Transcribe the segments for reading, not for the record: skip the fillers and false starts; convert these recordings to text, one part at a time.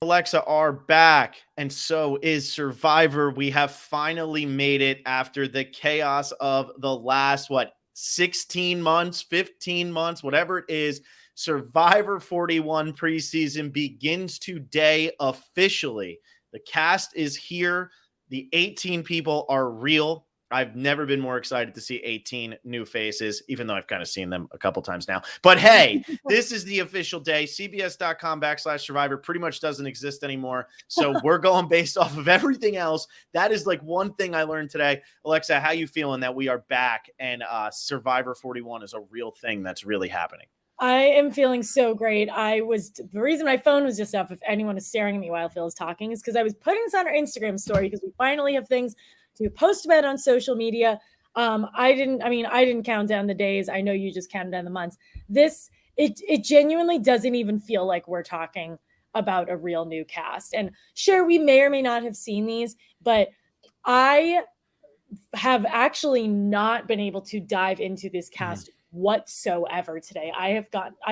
Alexa are back, and so is Survivor. We have finally made it after the chaos of the last, 16 months, 15 months, whatever it is. Survivor 41 preseason begins today officially. The cast is here. The 18 people are real. I've never been more excited to see 18 new faces, even though I've kind of seen them a couple times now. But hey, this is the official day. CBS.com/Survivor pretty much doesn't exist anymore. So we're going based off of everything else. That is like one thing I learned today. Alexa, how you feeling that we are back and Survivor 41 is a real thing that's really happening? I am feeling so great. The reason my phone was just up, if anyone is staring at me while Phil is talking, is because I was putting this on our Instagram story because we finally have things to post about on social media. I didn't count down the days. I know you just counted down the months. It genuinely doesn't even feel like we're talking about a real new cast. And sure, we may or may not have seen these, but I have actually not been able to dive into this cast whatsoever today. I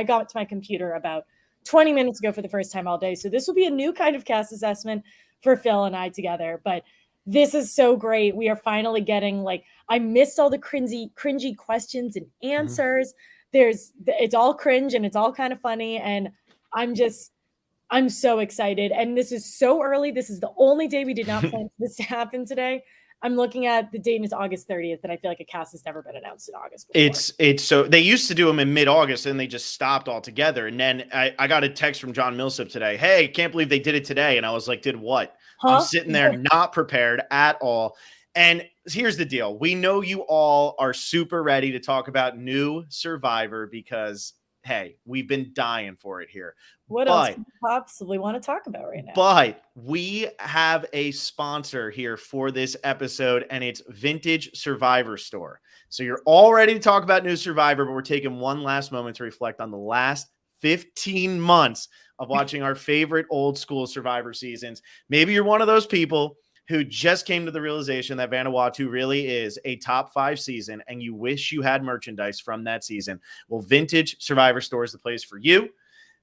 got to my computer about 20 minutes ago for the first time all day. So this will be a new kind of cast assessment for Phil and I together. But this is so great. We are finally getting, I missed all the cringy questions and answers. It's all cringe and it's all kind of funny. And I'm so excited. And this is so early. This is the only day we did not plan for this to happen today. I'm looking at the date is August 30th, and I feel like a cast has never been announced in August before. It's so they used to do them in mid-August and they just stopped altogether. And then I got a text from John Millsap today. Hey, can't believe they did it today. And I was like, did what? I'm sitting there not prepared at all. And here's the deal. We know you all are super ready to talk about new Survivor because, hey, we've been dying for it here. What else do you possibly want to talk about right now? But we have a sponsor here for this episode, and it's Vintage Survivor Store. So you're all ready to talk about new Survivor, but we're taking one last moment to reflect on the last 15 months of watching our favorite old school Survivor seasons. Maybe you're one of those people who just came to the realization that Vanuatu really is a top 5 season, and you wish you had merchandise from that season. Well, Vintage Survivor Store is the place for you.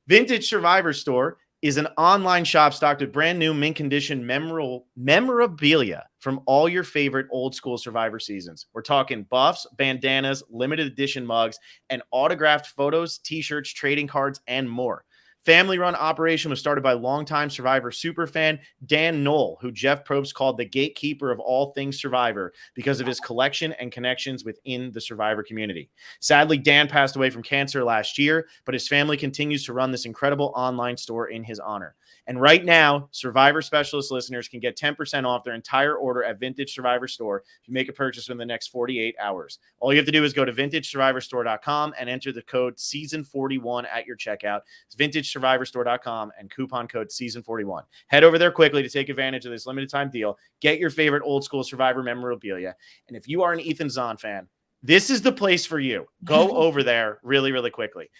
Vintage Survivor Store is an online shop stocked with brand new mint condition memorabilia from all your favorite old school Survivor seasons. We're talking buffs, bandanas, limited edition mugs, and autographed photos, t-shirts, trading cards, and more. Family-run operation was started by longtime Survivor superfan Dan Knoll, who Jeff Probst called the gatekeeper of all things Survivor because of his collection and connections within the Survivor community. Sadly, Dan passed away from cancer last year, but his family continues to run this incredible online store in his honor. And right now, Survivor Specialist listeners can get 10% off their entire order at Vintage Survivor Store if you make a purchase within the next 48 hours. All you have to do is go to VintageSurvivorStore.com and enter the code Season41 at your checkout. It's VintageSurvivorStore.com and coupon code Season41. Head over there quickly to take advantage of this limited time deal. Get your favorite old school Survivor memorabilia. And if you are an Ethan Zahn fan, this is the place for you. Go over there really, really quickly.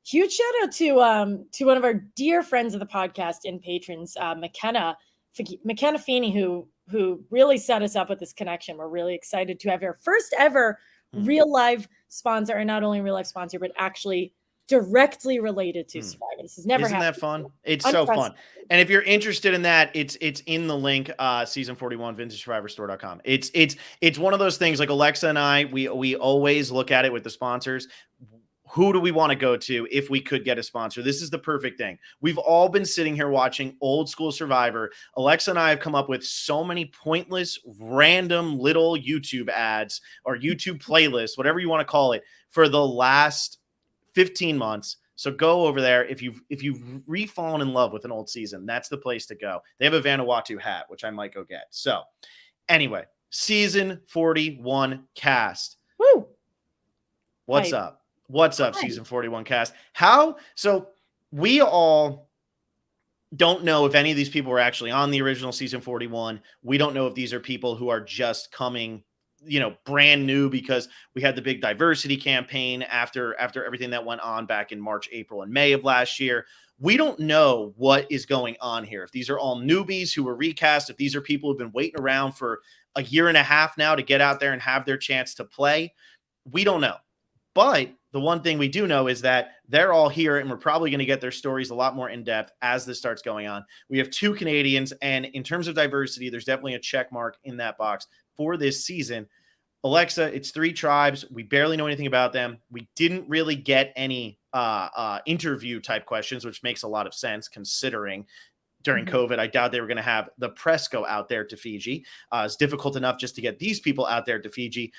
Huge shout out to one of our dear friends of the podcast and patrons, McKenna Feeney, who really set us up with this connection. We're really excited to have our first ever real live sponsor, and not only real life sponsor, but actually directly related to Survivor. This has never happened. Isn't that fun? It's so fun. And if you're interested in that, it's in the link, Season 41, VintageSurvivorStore.com. It's one of those things like Alexa and I, we always look at it with the sponsors. Who do we want to go to if we could get a sponsor? This is the perfect thing. We've all been sitting here watching old school Survivor. Alexa and I have come up with so many pointless, random little YouTube ads or YouTube playlists, whatever you want to call it, for the last 15 months. So go over there. If you've re-fallen in love with an old season, that's the place to go. They have a Vanuatu hat, which I might go get. So anyway, Season 41 cast. Woo! What's up? What's up, Season 41 cast? So we all don't know if any of these people were actually on the original Season 41. We don't know if these are people who are just coming, brand new because we had the big diversity campaign after everything that went on back in March, April, and May of last year. We don't know what is going on here. If these are all newbies who were recast, if these are people who've been waiting around for a year and a half now to get out there and have their chance to play, we don't know. But the one thing we do know is that they're all here, and we're probably going to get their stories a lot more in depth as this starts going on. We have 2 Canadians, and in terms of diversity, there's definitely a check mark in that box for this season. Alexa, it's 3 tribes. We barely know anything about them. We didn't really get any interview type questions, which makes a lot of sense considering during COVID, I doubt they were going to have the press go out there to Fiji. It's difficult enough just to get these people out there to Fiji.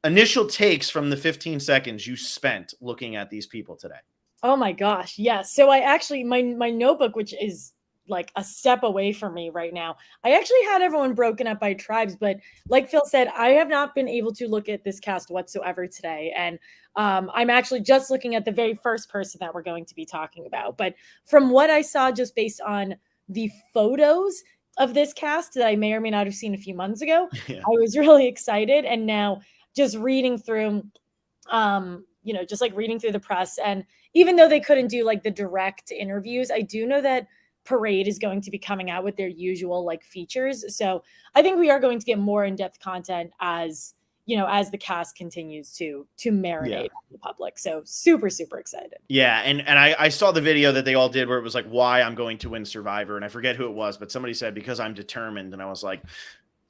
Initial takes from the 15 seconds you spent looking at these people today. Oh my gosh. Yes. So I actually, my notebook, which is like a step away from me right now, I actually had everyone broken up by tribes, but like Phil said, I have not been able to look at this cast whatsoever today. And I'm actually just looking at the very first person that we're going to be talking about. But from what I saw, just based on the photos of this cast that I may or may not have seen a few months ago, I was really excited. And now just reading through, just like reading through the press. And even though they couldn't do like the direct interviews, I do know that Parade is going to be coming out with their usual like features. So I think we are going to get more in-depth content as the cast continues to marinate on the public. So super, super excited. Yeah. And I saw the video that they all did where it was like, why I'm going to win Survivor. And I forget who it was, but somebody said, because I'm determined. And I was like,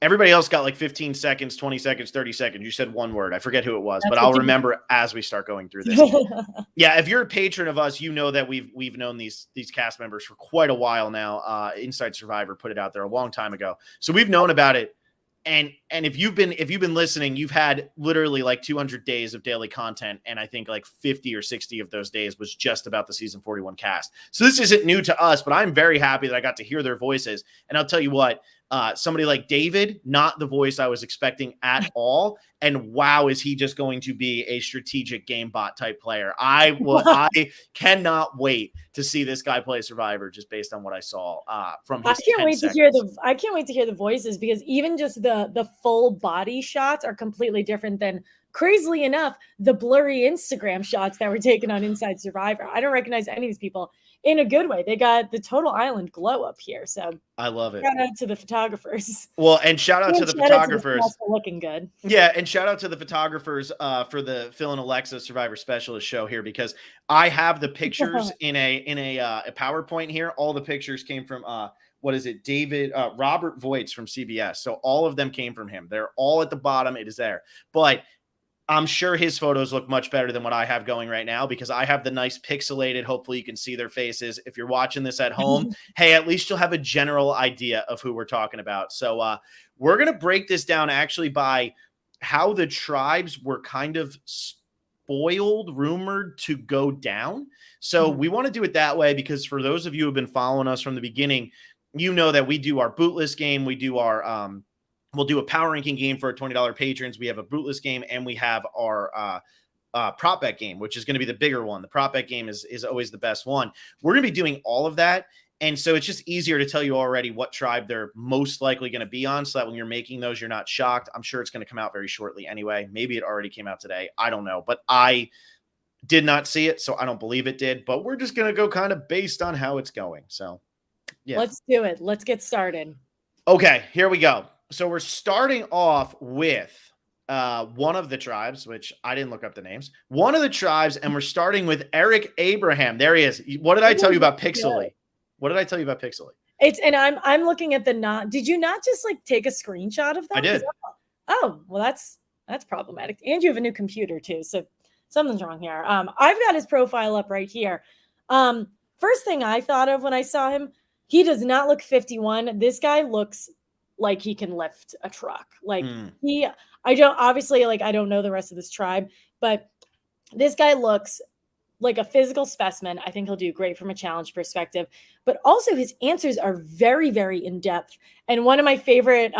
everybody else got like 15 seconds, 20 seconds, 30 seconds. You said one word. I forget who it was, but I'll remember as we start going through this. Yeah, if you're a patron of us, you know that we've known these cast members for quite a while now. Inside Survivor put it out there a long time ago. So we've known about it. And if you've been listening, you've had literally like 200 days of daily content. And I think like 50 or 60 of those days was just about the season 41 cast. So this isn't new to us, but I'm very happy that I got to hear their voices. And I'll tell you what, somebody like David, not the voice I was expecting at all. And wow, is he just going to be a strategic game bot type player? I cannot wait to see this guy play Survivor just based on what I saw from his I can't wait to hear the voices, because even just the full body shots are completely different than, crazily enough, the blurry Instagram shots that were taken on Inside Survivor. I don't recognize any of these people in a good way. They got the total island glow up here. So I love it. Shout out to the photographers. Well, and shout out to the photographers. Looking good. Yeah, and shout out to the photographers for the Phil and Alexa Survivor Specialist show here, because I have the pictures in a PowerPoint here. All the pictures came from Robert Voets from CBS. So all of them came from him. They're all at the bottom. It is there. But I'm sure his photos look much better than what I have going right now, because I have the nice pixelated. Hopefully you can see their faces. If you're watching this at home, hey, at least you'll have a general idea of who we're talking about. So we're going to break this down actually by how the tribes were kind of rumored to go down. So we want to do it that way, because for those of you who have been following us from the beginning, you know that we do our bootlist game. We do our we'll do a power ranking game for our $20 patrons. We have a bootless game, and we have our prop bet game, which is going to be the bigger one. The prop bet game is always the best one. We're going to be doing all of that. And so it's just easier to tell you already what tribe they're most likely going to be on, so that when you're making those, you're not shocked. I'm sure it's going to come out very shortly anyway. Maybe it already came out today. I don't know, but I did not see it, so I don't believe it did. But we're just going to go kind of based on how it's going. So yeah, let's do it. Let's get started. Okay, here we go. So we're starting off with one of the tribes, which I didn't look up the names. One of the tribes, and we're starting with Eric Abraham. There he is. What did I tell you about Pixely? What did I tell you about Pixely? I'm looking at did you not just like take a screenshot of that? I did. Oh, well, that's problematic. And you have a new computer too, so something's wrong here. I've got his profile up right here. First thing I thought of when I saw him, he does not look 51. This guy looks like he can lift a truck. Like I don't know the rest of this tribe, but this guy looks like a physical specimen. I think he'll do great from a challenge perspective, but also his answers are very, very in depth. And one of my favorite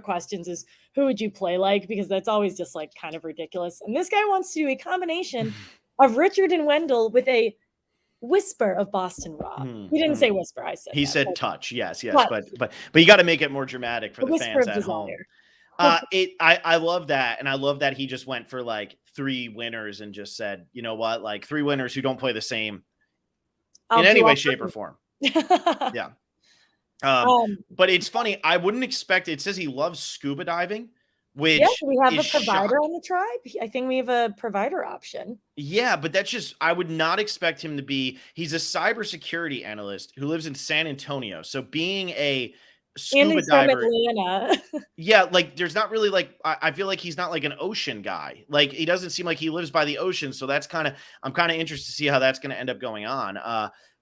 questions is, who would you play like? Because that's always just like kind of ridiculous. And this guy wants to do a combination of Richard and Wendell with a whisper of Boston Rob. He didn't say whisper. He said touch. Yes. Touch. But you got to make it more dramatic for the fans at home. I love that. And I love that he just went for like 3 winners and just said, you know what, like 3 winners who don't play the same in any way, shape, or form. Yeah. But it's funny. I wouldn't expect it. Says he loves scuba diving, Yeah, which we have is a provider shocking. on the tribe. I think we have a provider option. Yeah, but that's just, I would not expect him to be, he's a cybersecurity analyst who lives in San Antonio. So being a And scuba he's from diver, Atlanta. yeah, like there's not really like, I feel like he's not like an ocean guy. Like he doesn't seem like he lives by the ocean. So that's kind of, I'm kind of interested to see how that's going to end up going on.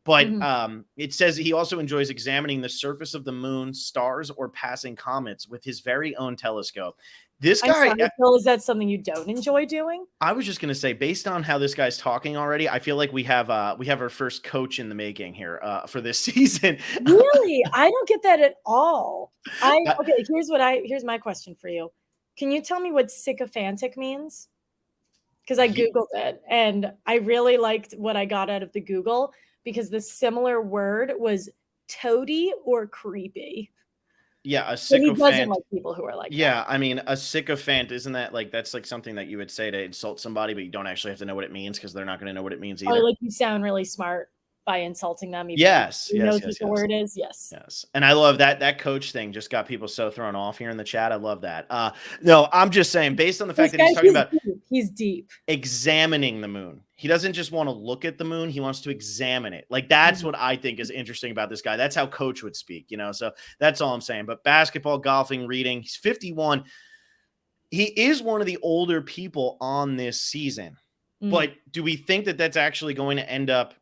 But Mhm. it says he also enjoys examining the surface of the moon, stars, or passing comets with his very own telescope. This I'm guy, sorry, Phil, is that something you don't enjoy doing? I was just gonna say, based on how this guy's talking already, I feel like we have our first coach in the making here for this season. Really? I don't get that at all. Uh, Okay, here's my question for you. Can you tell me what sycophantic means? Because I ye- Googled it and I really liked what I got out of the Google because the similar word was toady or creepy. yeah, a But he doesn't sycophant. like people who are like that. Yeah, I mean, a sycophant, isn't that like that's like something that you would say to insult somebody, but you don't actually have to know what it means because they're not going to know what it means Or either. like you sound really smart by insulting them, even though Yes, who yes, knows what yes, the yes. word is. Yes. Yes. And I love that coach thing just got people so thrown off here in the chat. I love that. No, I'm just saying, based on the fact This that guy, he's talking he's about deep. He's deep. examining the moon. He doesn't just want to look at the moon, he wants to examine it. Like that's what I think is interesting about this guy. That's how coach would speak, you know. So that's all I'm saying. But basketball, golfing, reading, he's 51. He is one of the older people on this season. But do we think that that's actually going to end up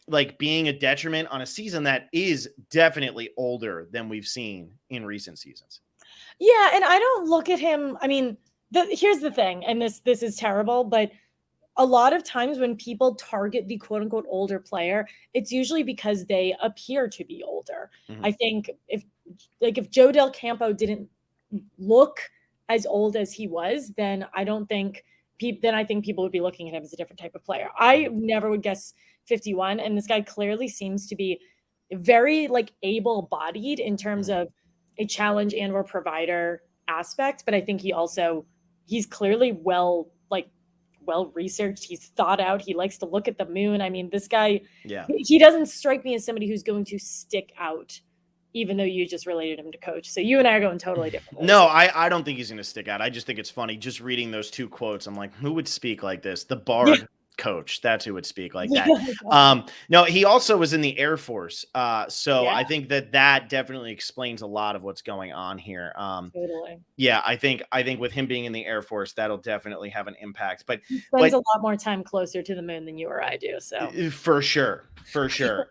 like being a detriment on a season that is definitely older than we've seen in recent seasons? Yeah, and I don't look at him. I mean, here's the thing, and this is terrible, but a lot of times when people target the quote unquote older player, it's usually because they appear to be older. Mhm. I think if Joe Del Campo didn't look as old as he was, then I don't think then I think people would be looking at him as a different type of player. I never would guess 51, and this guy clearly seems to be very like able-bodied in terms of a challenge and or provider aspect, but I think he's clearly well researched. He's thought out. He likes to look at the moon. I mean, this guy, Yeah. he doesn't strike me as somebody who's going to stick out, even though you just related him to coach. So you and I are going totally different ways. No, I don't think he's going to stick out. I just think it's funny just reading those two quotes. I'm like, who would speak like this? The Bard coach. That's who would speak like that. No, he also was in the Air Force. So I think that definitely explains a lot of what's going on here. Totally. Yeah, I think with him being in the Air Force, that'll definitely have an impact. But he spends a lot more time closer to the moon than you or I do. So for sure.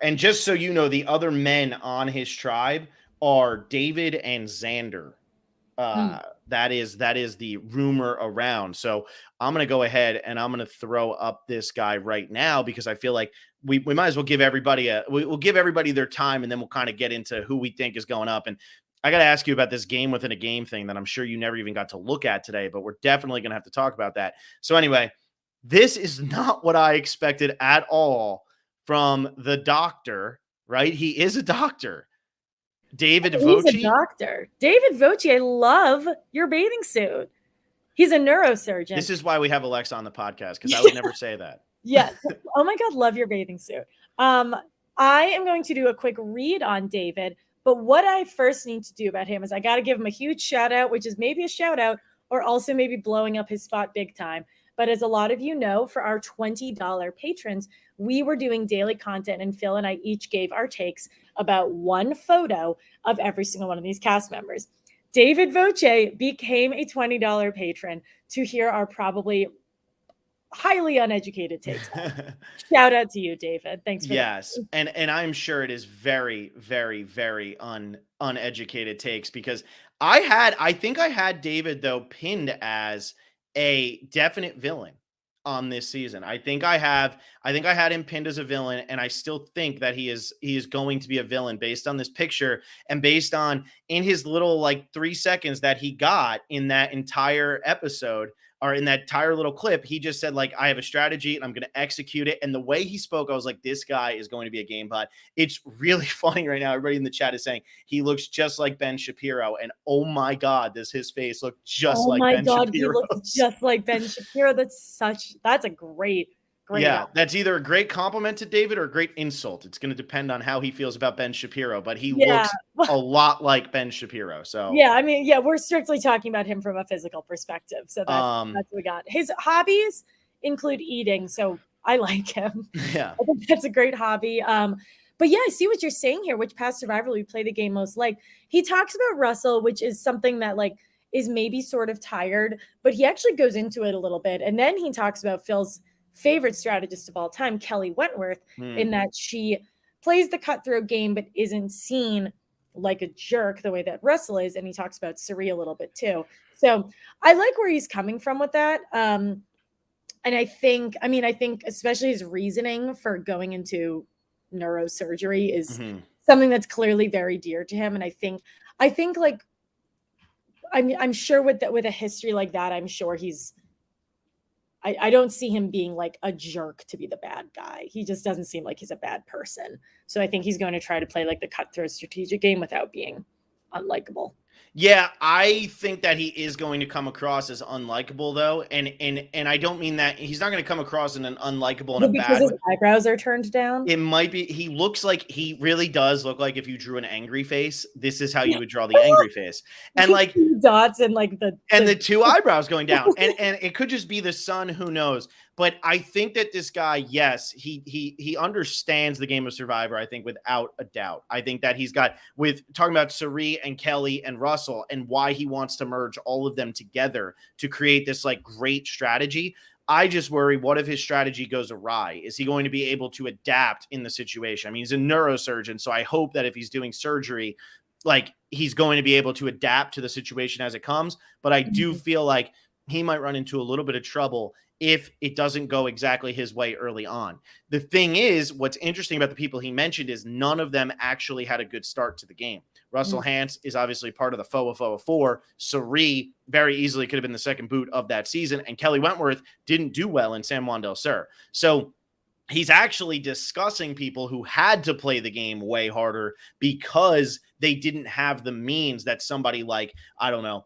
And just so you know, the other men on his tribe are David and Zander. That is the rumor around. So I'm going to go ahead and I'm going to throw up this guy right now because I feel like we might as well give everybody we'll give everybody their time and then we'll kind of get into who we think is going up. And I got to ask you about this game within a game thing that I'm sure you never even got to look at today, but we're definitely going to have to talk about that. So anyway, this is not what I expected at all from the doctor, right? He is a doctor. David Voche. He's a doctor. David Voche, I love your bathing suit. He's a neurosurgeon. This is why we have Alexa on the podcast, because I would never say that. Yes. Oh my God, love your bathing suit. I am going to do a quick read on David, but what I first need to do about him is I got to give him a huge shout out, which is maybe a shout out or also maybe blowing up his spot big time. But as a lot of you know, for our $20 patrons, we were doing daily content and Phil and I each gave our takes about one photo of every single one of these cast members. David Voche became a $20 patron to hear our probably highly uneducated takes. Shout out to you, David. Thanks for yes. And I'm sure it is very, very, very uneducated takes because I think I had David though pinned as a definite villain on this season. I think I had him pinned as a villain, and I still think that he is going to be a villain based on this picture and based on in his little like 3 seconds that he got in that entire episode or in that entire little clip. He just said like, I have a strategy and I'm going to execute it. And the way he spoke, I was like, this guy is going to be a game bot. It's really funny right now. Everybody in the chat is saying he looks just like Ben Shapiro. And oh my God, does his face look just like Ben Shapiro? He looks just like Ben Shapiro. That's a great Great. Yeah, that's either a great compliment to David or a great insult. It's going to depend on how he feels about Ben Shapiro, but he looks a lot like Ben Shapiro. So yeah, I mean, yeah, we're strictly talking about him from a physical perspective. So that's what we got. His hobbies include eating, so I like him. Yeah, I think that's a great hobby. But yeah, I see what you're saying here. Which past survivor we play the game most like? He talks about Russell, which is something that like is maybe sort of tired, but he actually goes into it a little bit. And then he talks about Phil's favorite strategist of all time, Kelly Wentworth, in that she plays the cutthroat game, but isn't seen like a jerk the way that Russell is. And he talks about Cirie a little bit too. So I like where he's coming from with that. And I think especially his reasoning for going into neurosurgery is something that's clearly very dear to him. And I think like, I'm sure with a history like that, I'm sure I don't see him being like a jerk to be the bad guy. He just doesn't seem like he's a bad person. So I think he's going to try to play like the cutthroat strategic game without being unlikable. Yeah, I think that he is going to come across as unlikable, though, and I don't mean that he's not going to come across in an unlikable and a because bad his way. eyebrows are turned down. It might be. He looks like he really does look like if you drew an angry face, this is how you would draw the angry face, and like dots and like the two eyebrows going down, and it could just be the sun. Who knows? But I think that this guy, yes, he understands the game of Survivor, I think, without a doubt. I think that he's got, with talking about Cirie and Kelly and Russell and why he wants to merge all of them together to create this like great strategy. I just worry, what if his strategy goes awry? Is he going to be able to adapt in the situation? I mean, he's a neurosurgeon, so I hope that if he's doing surgery, like he's going to be able to adapt to the situation as it comes. But I do feel like he might run into a little bit of trouble if it doesn't go exactly his way early on. The thing is, what's interesting about the people he mentioned is none of them actually had a good start to the game. Russell Hantz is obviously part of the foe of 4. Cirie very easily could have been the second boot of that season. And Kelly Wentworth didn't do well in San Juan del Sur. So he's actually discussing people who had to play the game way harder because they didn't have the means that somebody like, I don't know,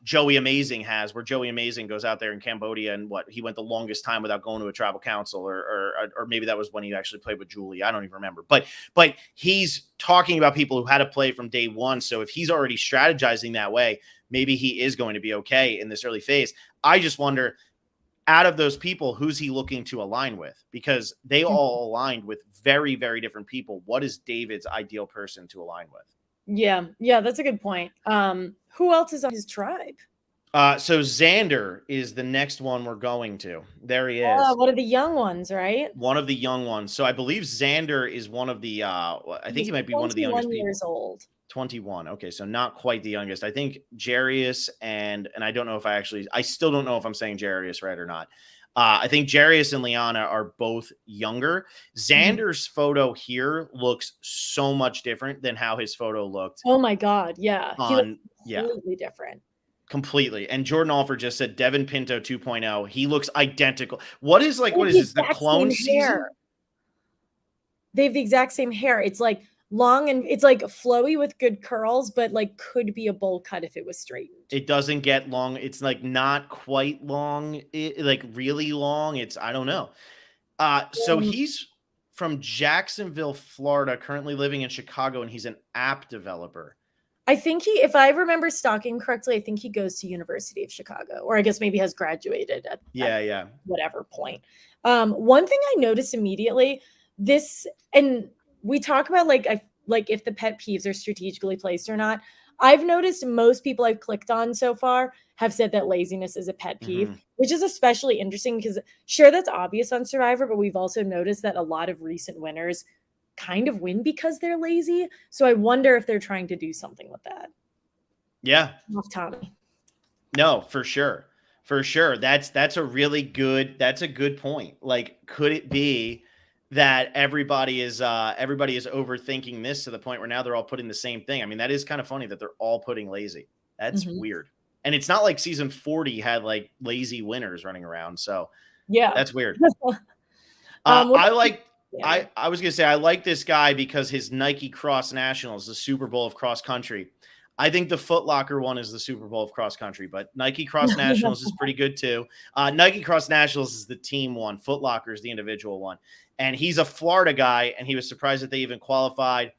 Joey Amazing has, where Joey Amazing goes out there in Cambodia and he went the longest time without going to a tribal council, or maybe that was when he actually played with Julie. I don't even remember, but he's talking about people who had to play from day one. So if he's already strategizing that way, maybe he is going to be okay in this early phase. I just wonder, out of those people, who's he looking to align with? Because they all aligned with very, very different people. What is David's ideal person to align with? Yeah, that's a good point. Who else is on his tribe? So Zander is the next one we're going to. There he is. One of the young ones, right? One of the young ones. So I believe Zander is one of the, I think he might be one of the youngest people. 21 years old. 21. Okay, so not quite the youngest. I think Jarius and I don't know if I still don't know if I'm saying Jarius right or not. I think Jarius and Lyanna are both younger. Zander's photo here looks so much different than how his photo looked. Oh my God. Yeah. He looks completely different. Completely. And Jordan Alford just said Devin Pinto 2.0. He looks identical. What is this? The clone season? They have the exact same hair. It's like long and it's like flowy with good curls, but like could be a bowl cut if it was straightened. It doesn't get long. It's like not quite long, like really long. I don't know. So he's from Jacksonville, Florida, currently living in Chicago, and he's an app developer. I think if I remember stalking correctly, I think he goes to University of Chicago, or I guess maybe has graduated at whatever point. One thing I noticed immediately, and we talk about like if the pet peeves are strategically placed or not. I've noticed most people I've clicked on so far have said that laziness is a pet peeve, which is especially interesting because sure, that's obvious on Survivor, but we've also noticed that a lot of recent winners kind of win because they're lazy. So I wonder if they're trying to do something with that. Yeah. Off Tommy. No, for sure. For sure. That's a good point. Like, could it be that everybody is overthinking this to the point where now they're all putting the same thing? I mean, that is kind of funny that they're all putting lazy. That's weird. And it's not like season 40 had like lazy winners running around. So yeah, that's weird. I was going to say, I like this guy because his Nike Cross Nationals, the Super Bowl of cross country. I think the Foot Locker one is the Super Bowl of cross country, but Nike Cross Nationals is pretty good too. Nike Cross Nationals is the team one. Foot Locker is the individual one. And he's a Florida guy, and he was surprised that they even qualified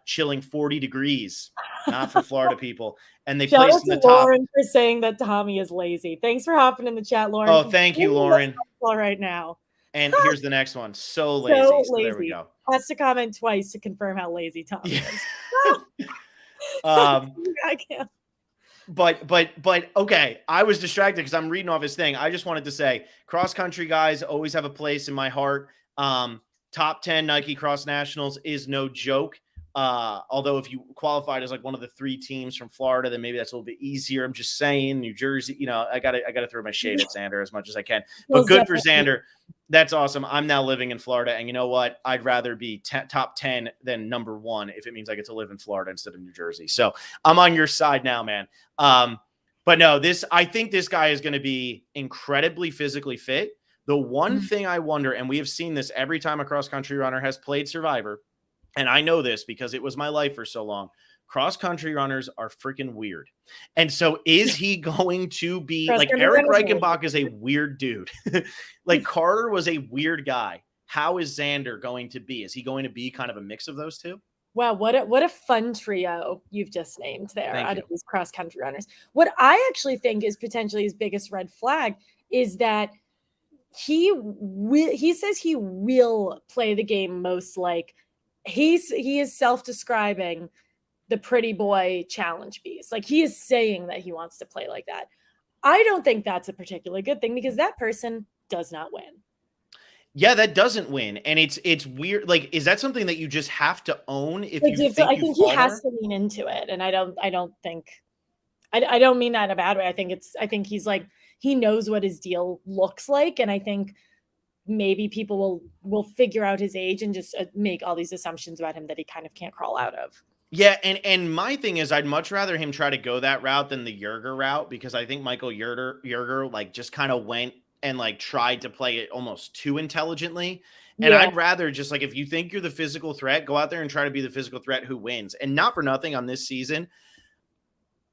chilling 40 degrees, not for Florida people. And they Shout out placed in to the top. Lauren for saying that Tommy is lazy. Thanks for hopping in the chat, Lauren. Oh, thank you, Lauren. Right now. And here's the next one. So lazy. So So there we go. Has to comment twice to confirm how lazy Tommy is. I can't. But okay, I was distracted because I'm reading off his thing. I just wanted to say cross country guys always have a place in my heart. Top 10 Nike Cross Nationals is no joke. Although if you qualified as like one of the 3 teams from Florida, then maybe that's a little bit easier. I'm just saying, New Jersey, I gotta throw my shade at Zander as much as I can. But good for Zander. That's awesome. I'm now living in Florida, and you know what? I'd rather be top 10 than number 1 if it means I get to live in Florida instead of New Jersey. So I'm on your side now, man. But no, I think this guy is going to be incredibly physically fit. The one thing I wonder, and we have seen this every time a cross-country runner has played Survivor, and I know this because it was my life for so long, cross-country runners are freaking weird. And so is he going to be like Eric Reichenbach is a weird dude. Like Carter was a weird guy. How is Zander going to be? Is he going to be kind of a mix of those two? Wow, what a fun trio you've just named there out of these cross-country runners. What I actually think is potentially his biggest red flag is that he says he will play the game most like he is self-describing the pretty boy challenge beast. Like he is saying that he wants to play like that. I don't think that's a particularly good thing because that person does not win. Yeah, that doesn't win. And it's weird. Like, is that something that you just have to own if like, you think I think he has to lean into it. And I don't mean that in a bad way. I think he's like, he knows what his deal looks like. And I think maybe people will figure out his age and just make all these assumptions about him that he kind of can't crawl out of. Yeah, and my thing is I'd much rather him try to go that route than the Yerger route, because I think Michael Yerger like just kind of went and like tried to play it almost too intelligently. And I'd rather just like, if you think you're the physical threat, go out there and try to be the physical threat who wins. And not for nothing on this season.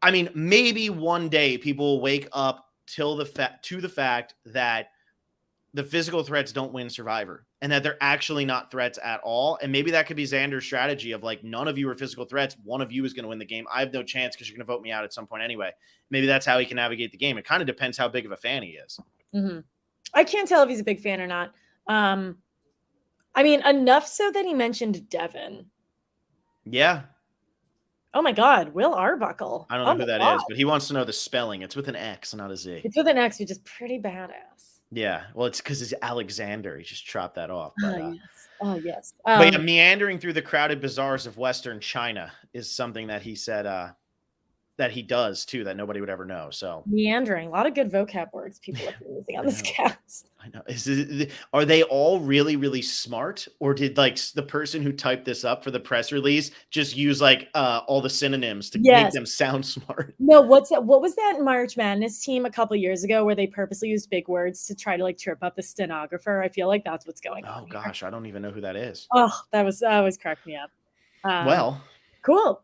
I mean, maybe one day people will wake up to the fact that the physical threats don't win Survivor and that they're actually not threats at all. And maybe that could be Zander's strategy of like, none of you are physical threats. One of you is going to win the game. I have no chance because you're going to vote me out at some point anyway. Maybe that's how he can navigate the game. It kind of depends how big of a fan he is. Mm-hmm. I can't tell if he's a big fan or not. I mean, enough so that he mentioned Devin. Yeah. Oh my God, Will Arbuckle. I don't know who that is, but he wants to know the spelling. It's with an X, not a Z. It's with an X, which is pretty badass. Yeah, well, it's because it's Alexander. He just chopped that off. But, yes. But yeah, meandering through the crowded bazaars of Western China is something that he said that he does too, that nobody would ever know. So meandering, a lot of good vocab words people are using on this cast. I know. Are they all really, really smart, or did like the person who typed this up for the press release just use like all the synonyms to make them sound smart? No, what was that March Madness team a couple years ago where they purposely used big words to try to like trip up the stenographer? I feel like that's what's going on. Oh gosh, I don't even know who that is. Oh, that was cracked me up. Well, cool.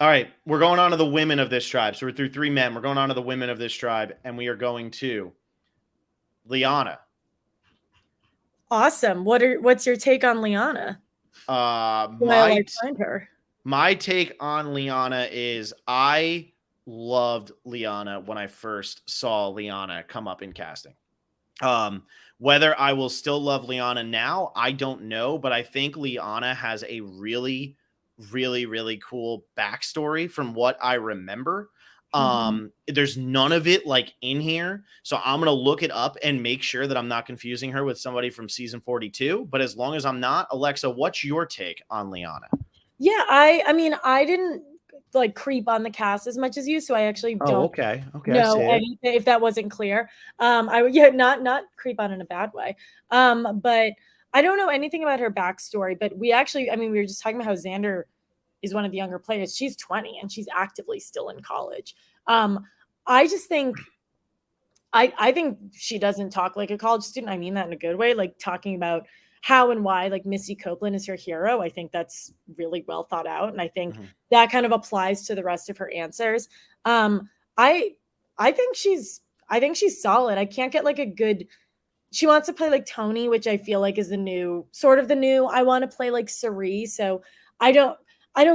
All right, we're going on to the women of this tribe. So we're through 3 men. We're going on to the women of this tribe, and we are going to Lyanna. Awesome. What's your take on Lyanna? My take on Lyanna is I loved Lyanna when I first saw Lyanna come up in casting. Whether I will still love Lyanna now, I don't know, but I think Lyanna has a really, really, really cool backstory from what I remember. There's none of it like in here, so I'm gonna look it up and make sure that I'm not confusing her with somebody from season 42. But as long as I'm not, Alexa, what's your take on Lyanna? Yeah, I mean, I didn't like creep on the cast as much as you, so I actually don't know anything, if that wasn't clear. Not creep on in a bad way. But I don't know anything about her backstory. But we were just talking about how Zander is one of the younger players. She's 20 and she's actively still in college. I just think I think she doesn't talk like a college student. I mean that in a good way, like talking about how and why like Misty Copeland is her hero. I think that's really well thought out. And I think Mm-hmm. that kind of applies to the rest of her answers. I think she's solid. I can't get like a good, she wants to play like Tony, which I feel like is the new I want to play like Cerie. So I don't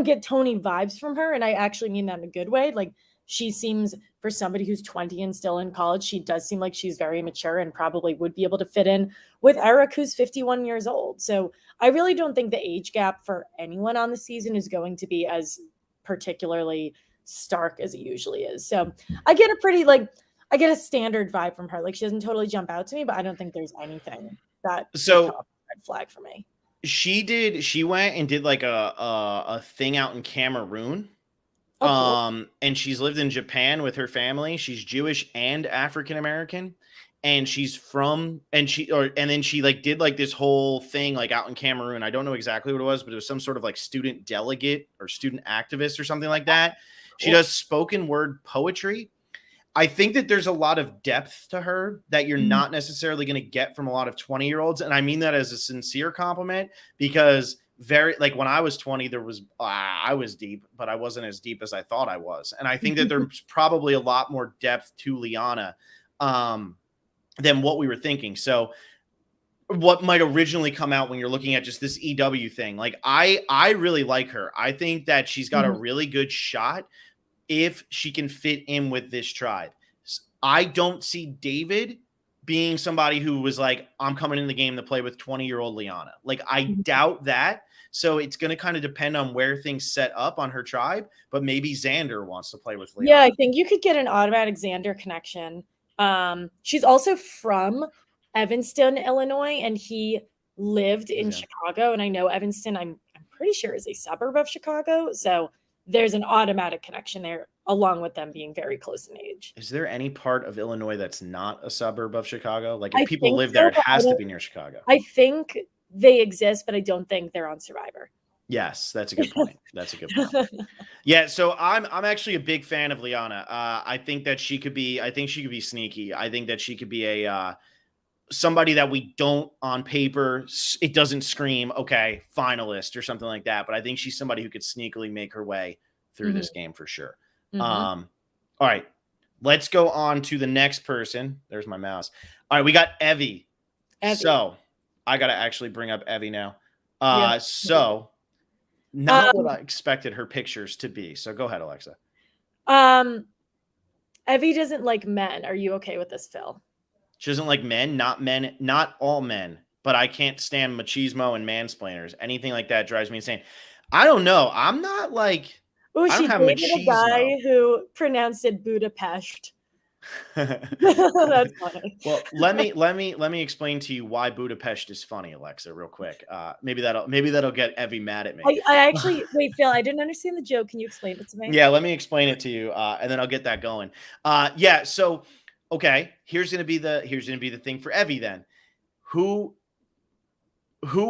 get Tony vibes from her. And I actually mean that in a good way. Like she seems, for somebody who's 20 and still in college, she does seem like she's very mature and probably would be able to fit in with Eric, who's 51 years old. So I really don't think the age gap for anyone on the season is going to be as particularly stark as it usually is. So I get a standard vibe from her. Like she doesn't totally jump out to me, but I don't think there's anything that red flag for me. She went and did like a thing out in Cameroon. Oh, cool. And she's lived in Japan with her family. She's Jewish and African American, and she's then she like did like this whole thing like out in Cameroon. I don't know exactly what it was, but it was some sort of like student delegate or student activist or something like that. She does spoken word poetry. I think that there's a lot of depth to her that you're not necessarily going to get from a lot of 20-year-olds. And I mean that as a sincere compliment, because like when I was 20, there was, I was deep, but I wasn't as deep as I thought I was. And I think that there's probably a lot more depth to Lyanna than what we were thinking. So what might originally come out when you're looking at just this EW thing, like I really like her. I think that she's got a really good shot if she can fit in with this tribe. I don't see David being somebody who was like, I'm coming in the game to play with 20-year-old Lyanna. Like, I doubt that. So it's going to kind of depend on where things set up on her tribe, but maybe Zander wants to play with Lyanna. Yeah, I think you could get an automatic Zander connection. She's also from Evanston, Illinois, and he lived in Chicago. And I know Evanston, I'm pretty sure, is a suburb of Chicago. So there's an automatic connection there, along with them being very close in age. Is there any part of Illinois that's not a suburb of Chicago? Like if people live there, it has to be near Chicago. I think they exist, but I don't think they're on Survivor. Yes, that's a good point. That's a good point. Yeah, so I'm actually a big fan of Lyanna. I think she could be sneaky. I think that she could be a somebody that we don't on paper, it doesn't scream, okay, finalist or something like that. But I think she's somebody who could sneakily make her way through this game for sure. All right, let's go on to the next person. There's my mouse. All right, we got Evie. So I got to actually bring up Evie now. So not what I expected her pictures to be. So go ahead, Alexa. Evie doesn't like men. Are you okay with this, Phil? She doesn't like men, not all men, but I can't stand machismo and mansplainers. Anything like that drives me insane. I don't know. I'm not like, I don't have machismo. A guy who pronounced it Budapest. That's funny. Well, let me explain to you why Budapest is funny, Alexa, real quick. Maybe that'll get Evie mad at me. I actually wait, Phil. I didn't understand the joke. Can you explain it to me? Yeah, let me explain it to you, and then I'll get that going. So okay, here's gonna be the thing for Evie then. Who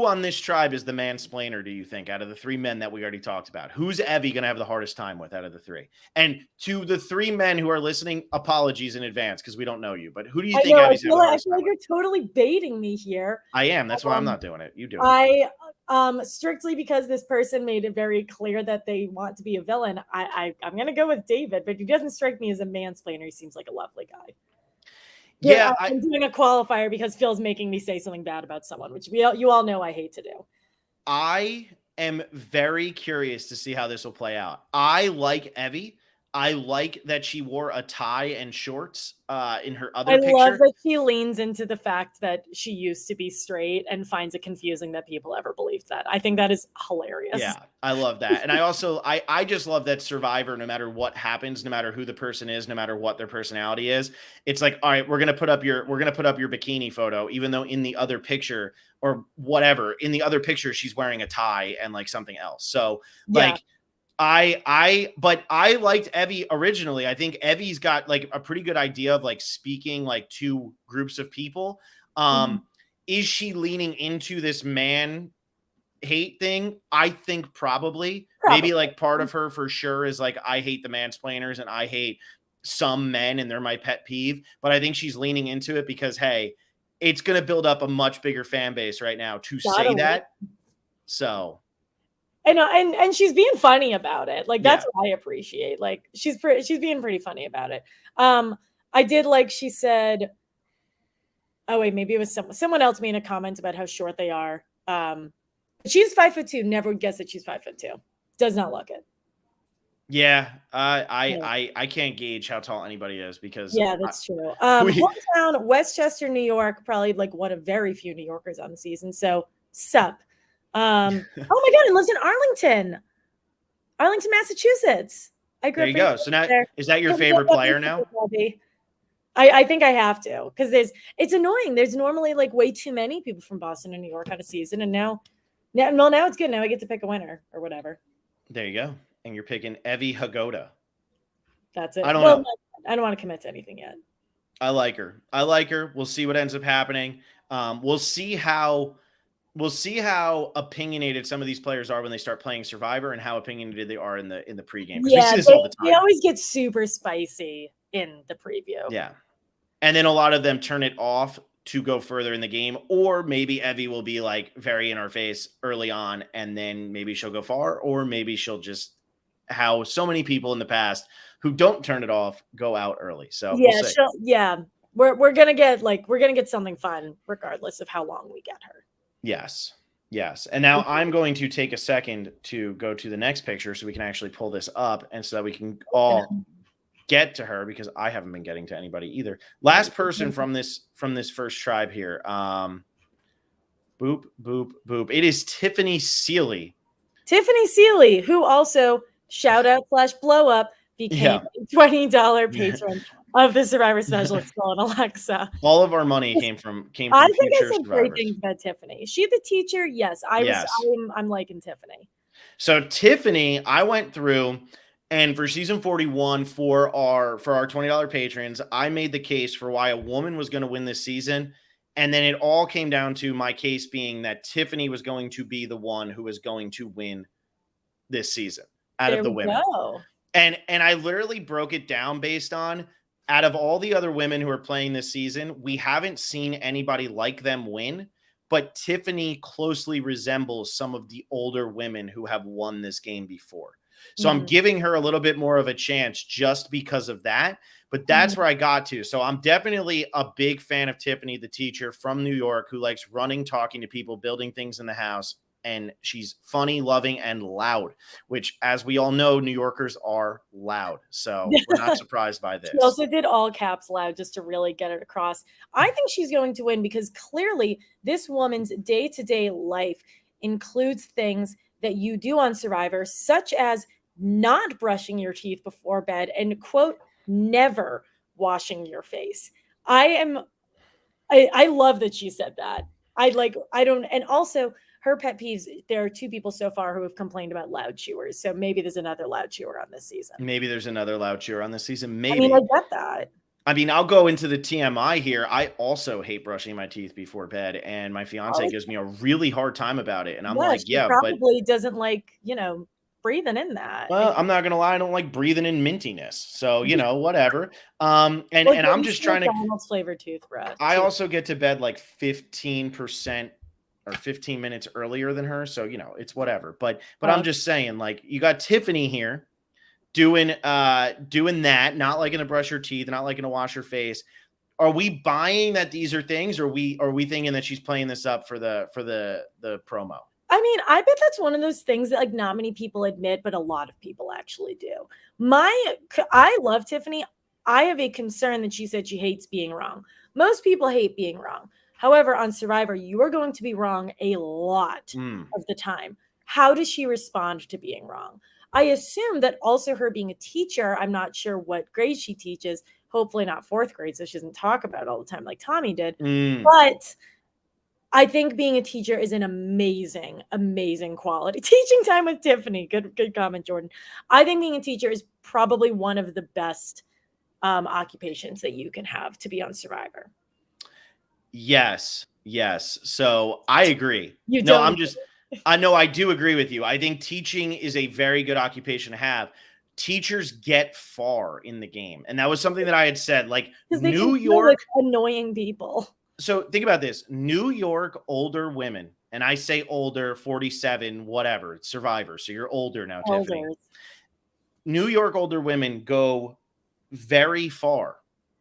on this tribe is the mansplainer, do you think, out of the three men that we already talked about? Who's Evie going to have the hardest time with out of the three? And to the three men who are listening, apologies in advance because we don't know you. But who do you think Evie's having the hardest time with? I feel like you're totally baiting me here. I am. That's why I'm not doing it. You do it. Strictly because this person made it very clear that they want to be a villain, I'm going to go with David, but he doesn't strike me as a mansplainer. He seems like a lovely guy. Yeah, I'm doing a qualifier because Phil's making me say something bad about someone, which you all know I hate to do. I am very curious to see how this will play out. I like Evie. I like that she wore a tie and shorts in her other picture. I love that she leans into the fact that she used to be straight and finds it confusing that people ever believed that. I think that is hilarious. Yeah, I love that. And I also, I just love that Survivor, no matter what happens, no matter who the person is, no matter what their personality is, it's like, all right, we're going to put up your bikini photo, even though in the other picture or whatever, in the other picture, she's wearing a tie and like something else. So like, but I liked Evie originally. I think Evie's got like a pretty good idea of like speaking like to groups of people. Is she leaning into this man hate thing? I think probably. Maybe like part of her for sure is like, I hate the mansplainers and I hate some men and they're my pet peeve. But I think she's leaning into it because, hey, it's going to build up a much bigger fan base right now to say that. So. And she's being funny about it. Like, that's what I appreciate. Like, she's being pretty funny about it. I did like she said, oh wait, maybe it was someone else made a comment about how short they are. She's 5'2". Never would guess that she's 5'2". Does not look it. Yeah, I can't gauge how tall anybody is because that's true. Hometown, Westchester, New York, probably like one of very few New Yorkers on the season. So sup. Oh my God, and lives in Arlington, Massachusetts. I grew there up. You go. So now, is that your favorite player now? I think I have to, because it's annoying. There's normally like way too many people from Boston and New York on a season, and now it's good. Now I get to pick a winner or whatever. There you go. And you're picking Evie Hagoda. That's it. I don't know. I don't want to commit to anything yet. I like her. We'll see what ends up happening. We'll see how opinionated some of these players are when they start playing Survivor, and how opinionated they are in the pregame. Yeah, they always get super spicy in the preview. Yeah. And then a lot of them turn it off to go further in the game, or maybe Evie will be like very in our face early on, and then maybe she'll go far, or maybe she'll just, how so many people in the past who don't turn it off go out early. So we're gonna get something fun regardless of how long we get her. Yes. And now I'm going to take a second to go to the next picture so we can actually pull this up, and so that we can all get to her, because I haven't been getting to anybody either. Last person from this first tribe here. Boop, boop, boop. It is Tiffany Seeley. Tiffany Seeley, who also /blow up became a $20 patron of the Survivor Specialist and Alexa. All of our money came from I think future I said great things about Tiffany. She the teacher? Yes. I'm liking Tiffany. So Tiffany, I went through, and for season 41, for our $20 patrons, I made the case for why a woman was going to win this season. And then it all came down to my case being that Tiffany was going to be the one who was going to win this season out of the women. And I literally broke it down based on, out of all the other women who are playing this season, we haven't seen anybody like them win, but Tiffany closely resembles some of the older women who have won this game before. So I'm giving her a little bit more of a chance just because of that. But that's where I got to. So I'm definitely a big fan of Tiffany, the teacher from New York, who likes running, talking to people, building things in the house. And she's funny, loving, and loud, which, as we all know, New Yorkers are loud. So we're not surprised by this. She also did all caps loud just to really get it across. I think she's going to win because clearly this woman's day-to-day life includes things that you do on Survivor, such as not brushing your teeth before bed and, quote, never washing your face. I love that she said that. And also her pet peeves, there are 2 people so far who have complained about loud chewers. So maybe there's another loud chewer on this season. Maybe. I get that. I mean, I'll go into the TMI here. I also hate brushing my teeth before bed, and my fiance gives me a really hard time about it. And I'm probably doesn't like, breathing in that. Well, I'm not going to lie. I don't like breathing in mintiness. So, whatever. And I'm just trying to McDonald's flavored toothbrush. I also get to bed like 15% or 15 minutes earlier than her. So, it's whatever. But I'm just saying, like, you got Tiffany here doing that, not liking to brush her teeth, not liking to wash her face. Are we buying that these are things, or are we thinking that she's playing this up for the promo? I mean, I bet that's one of those things that like not many people admit, but a lot of people actually do. I love Tiffany. I have a concern that she said she hates being wrong. Most people hate being wrong. However, on Survivor, you are going to be wrong a lot of the time. How does she respond to being wrong? I assume that also her being a teacher, I'm not sure what grade she teaches, hopefully not 4th grade, so she doesn't talk about it all the time like Tommy did. But I think being a teacher is an amazing, amazing quality. Teaching time with Tiffany. Good comment, Jordan. I think being a teacher is probably one of the best occupations that you can have to be on Survivor. Yes. So I agree. I do agree with you. I think teaching is a very good occupation to have. Teachers get far in the game. And that was something that I had said, like New York, annoying people. So think about this. New York older women, and I say older, 47, whatever, it's Survivor. So you're older now, Tiffany. Elders. New York older women go very far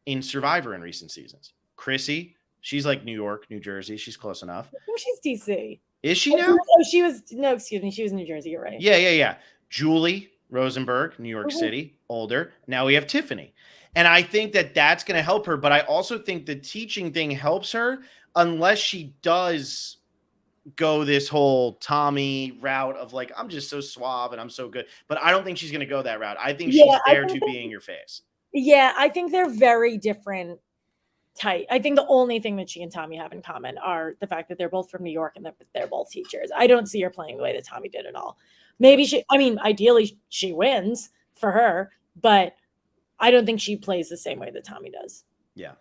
in Survivor in recent seasons. Chrissy, she's like New York, New Jersey. She's close enough. I think she's DC. Is she now? She was no, excuse me. She was in New Jersey. You're right. Yeah. Julie Rosenberg, New York City, older. Now we have Tiffany. And I think that that's going to help her. But I also think the teaching thing helps her unless she does go this whole Tommy route of like, I'm just so suave and I'm so good. But I don't think she's going to go that route. I think she's there to be in your face. Yeah, I think they're very different type. I think the only thing that she and Tommy have in common are the fact that they're both from New York and that they're both teachers. I don't see her playing the way that Tommy did at all. Maybe ideally she wins for her, but I don't think she plays the same way that Tommy does. Yeah.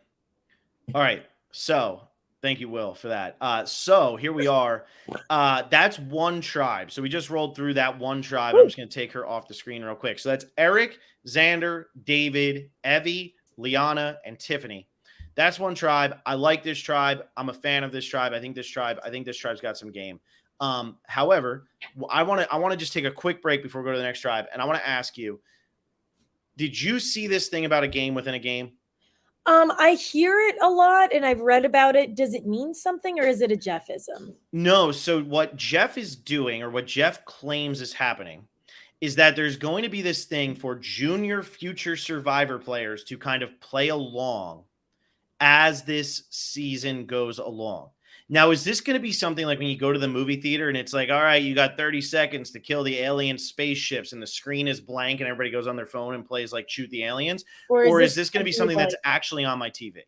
All right. So thank you, Will, for that. So here we are. That's one tribe. So we just rolled through that one tribe. I'm just going to take her off the screen real quick. So that's Eric, Zander, David, Evie, Lyanna, and Tiffany. That's one tribe. I like this tribe. I'm a fan of this tribe. I think this tribe's got some game. However, I want to just take a quick break before we go to the next tribe. And I want to ask you, did you see this thing about a game within a game? I hear it a lot and I've read about it. Does it mean something or is it a Jeffism? No. So what Jeff is doing, or what Jeff claims is happening, is that there's going to be this thing for junior future Survivor players to kind of play along as this season goes along. Now, is this going to be something like when you go to the movie theater and it's like, all right, you got 30 seconds to kill the alien spaceships and the screen is blank and everybody goes on their phone and plays like Shoot the Aliens? Or is this going to be something that's actually on my TV?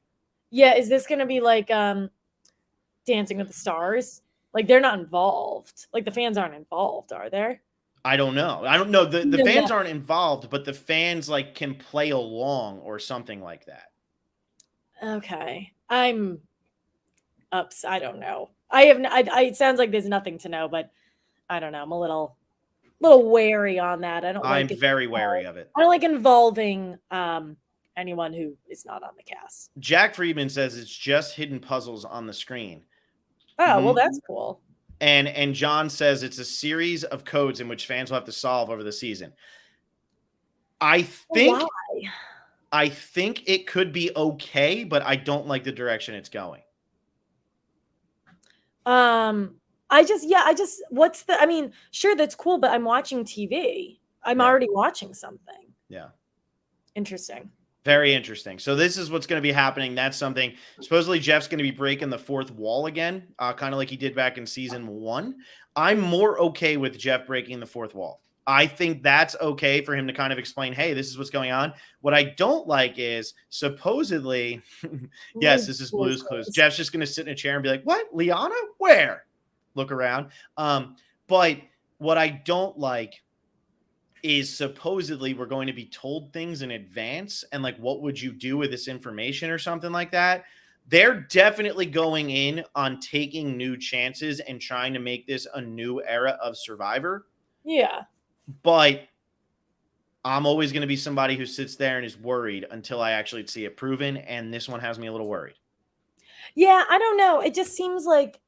Yeah, is this going to be like Dancing with the Stars? Like they're not involved. Like the fans aren't involved, are there? I don't know. The fans aren't involved, but the fans like can play along or something like that. Okay. I'm ups. I don't know. It sounds like there's nothing to know, but I don't know. I'm a little wary on that. I'm very wary of it. I don't like involving anyone who is not on the cast. Jack Friedman says it's just hidden puzzles on the screen. Oh, well, that's cool. And John says it's a series of codes in which fans will have to solve over the season. I think it could be okay, but I don't like the direction it's going. Sure, that's cool, but I'm watching TV. I'm already watching something. Yeah. Interesting. Very interesting. So this is what's going to be happening. That's something. Supposedly Jeff's going to be breaking the fourth wall again, kind of like he did back in season 1. I'm more okay with Jeff breaking the fourth wall. I think that's okay for him to kind of explain, hey, this is what's going on. What I don't like is supposedly, yes, this is Blue's Clues. Jeff's just going to sit in a chair and be like, what? Lyanna? Where? Look around. But what I don't like is supposedly we're going to be told things in advance. And like, what would you do with this information or something like that? They're definitely going in on taking new chances and trying to make this a new era of Survivor. Yeah. But I'm always going to be somebody who sits there and is worried until I actually see it proven. And this one has me a little worried. Yeah, I don't know. It just seems like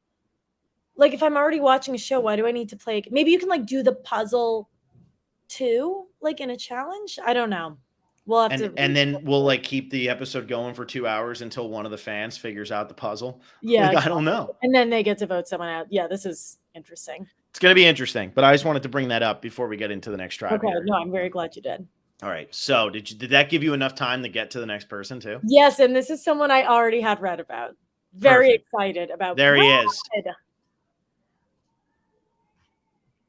if I'm already watching a show, why do I need to play? Maybe you can like do the puzzle too, like in a challenge. I don't know. We'll have to. And then we'll like keep the episode going for 2 hours until one of the fans figures out the puzzle. Yeah. Like, I don't know. And then they get to vote someone out. Yeah, this is interesting. It's going to be interesting, but I just wanted to bring that up before we get into the next tribe. Okay, no, I'm very glad you did. All right. So did that give you enough time to get to the next person too? Yes, and this is someone I already had read about. Very excited about. There he is.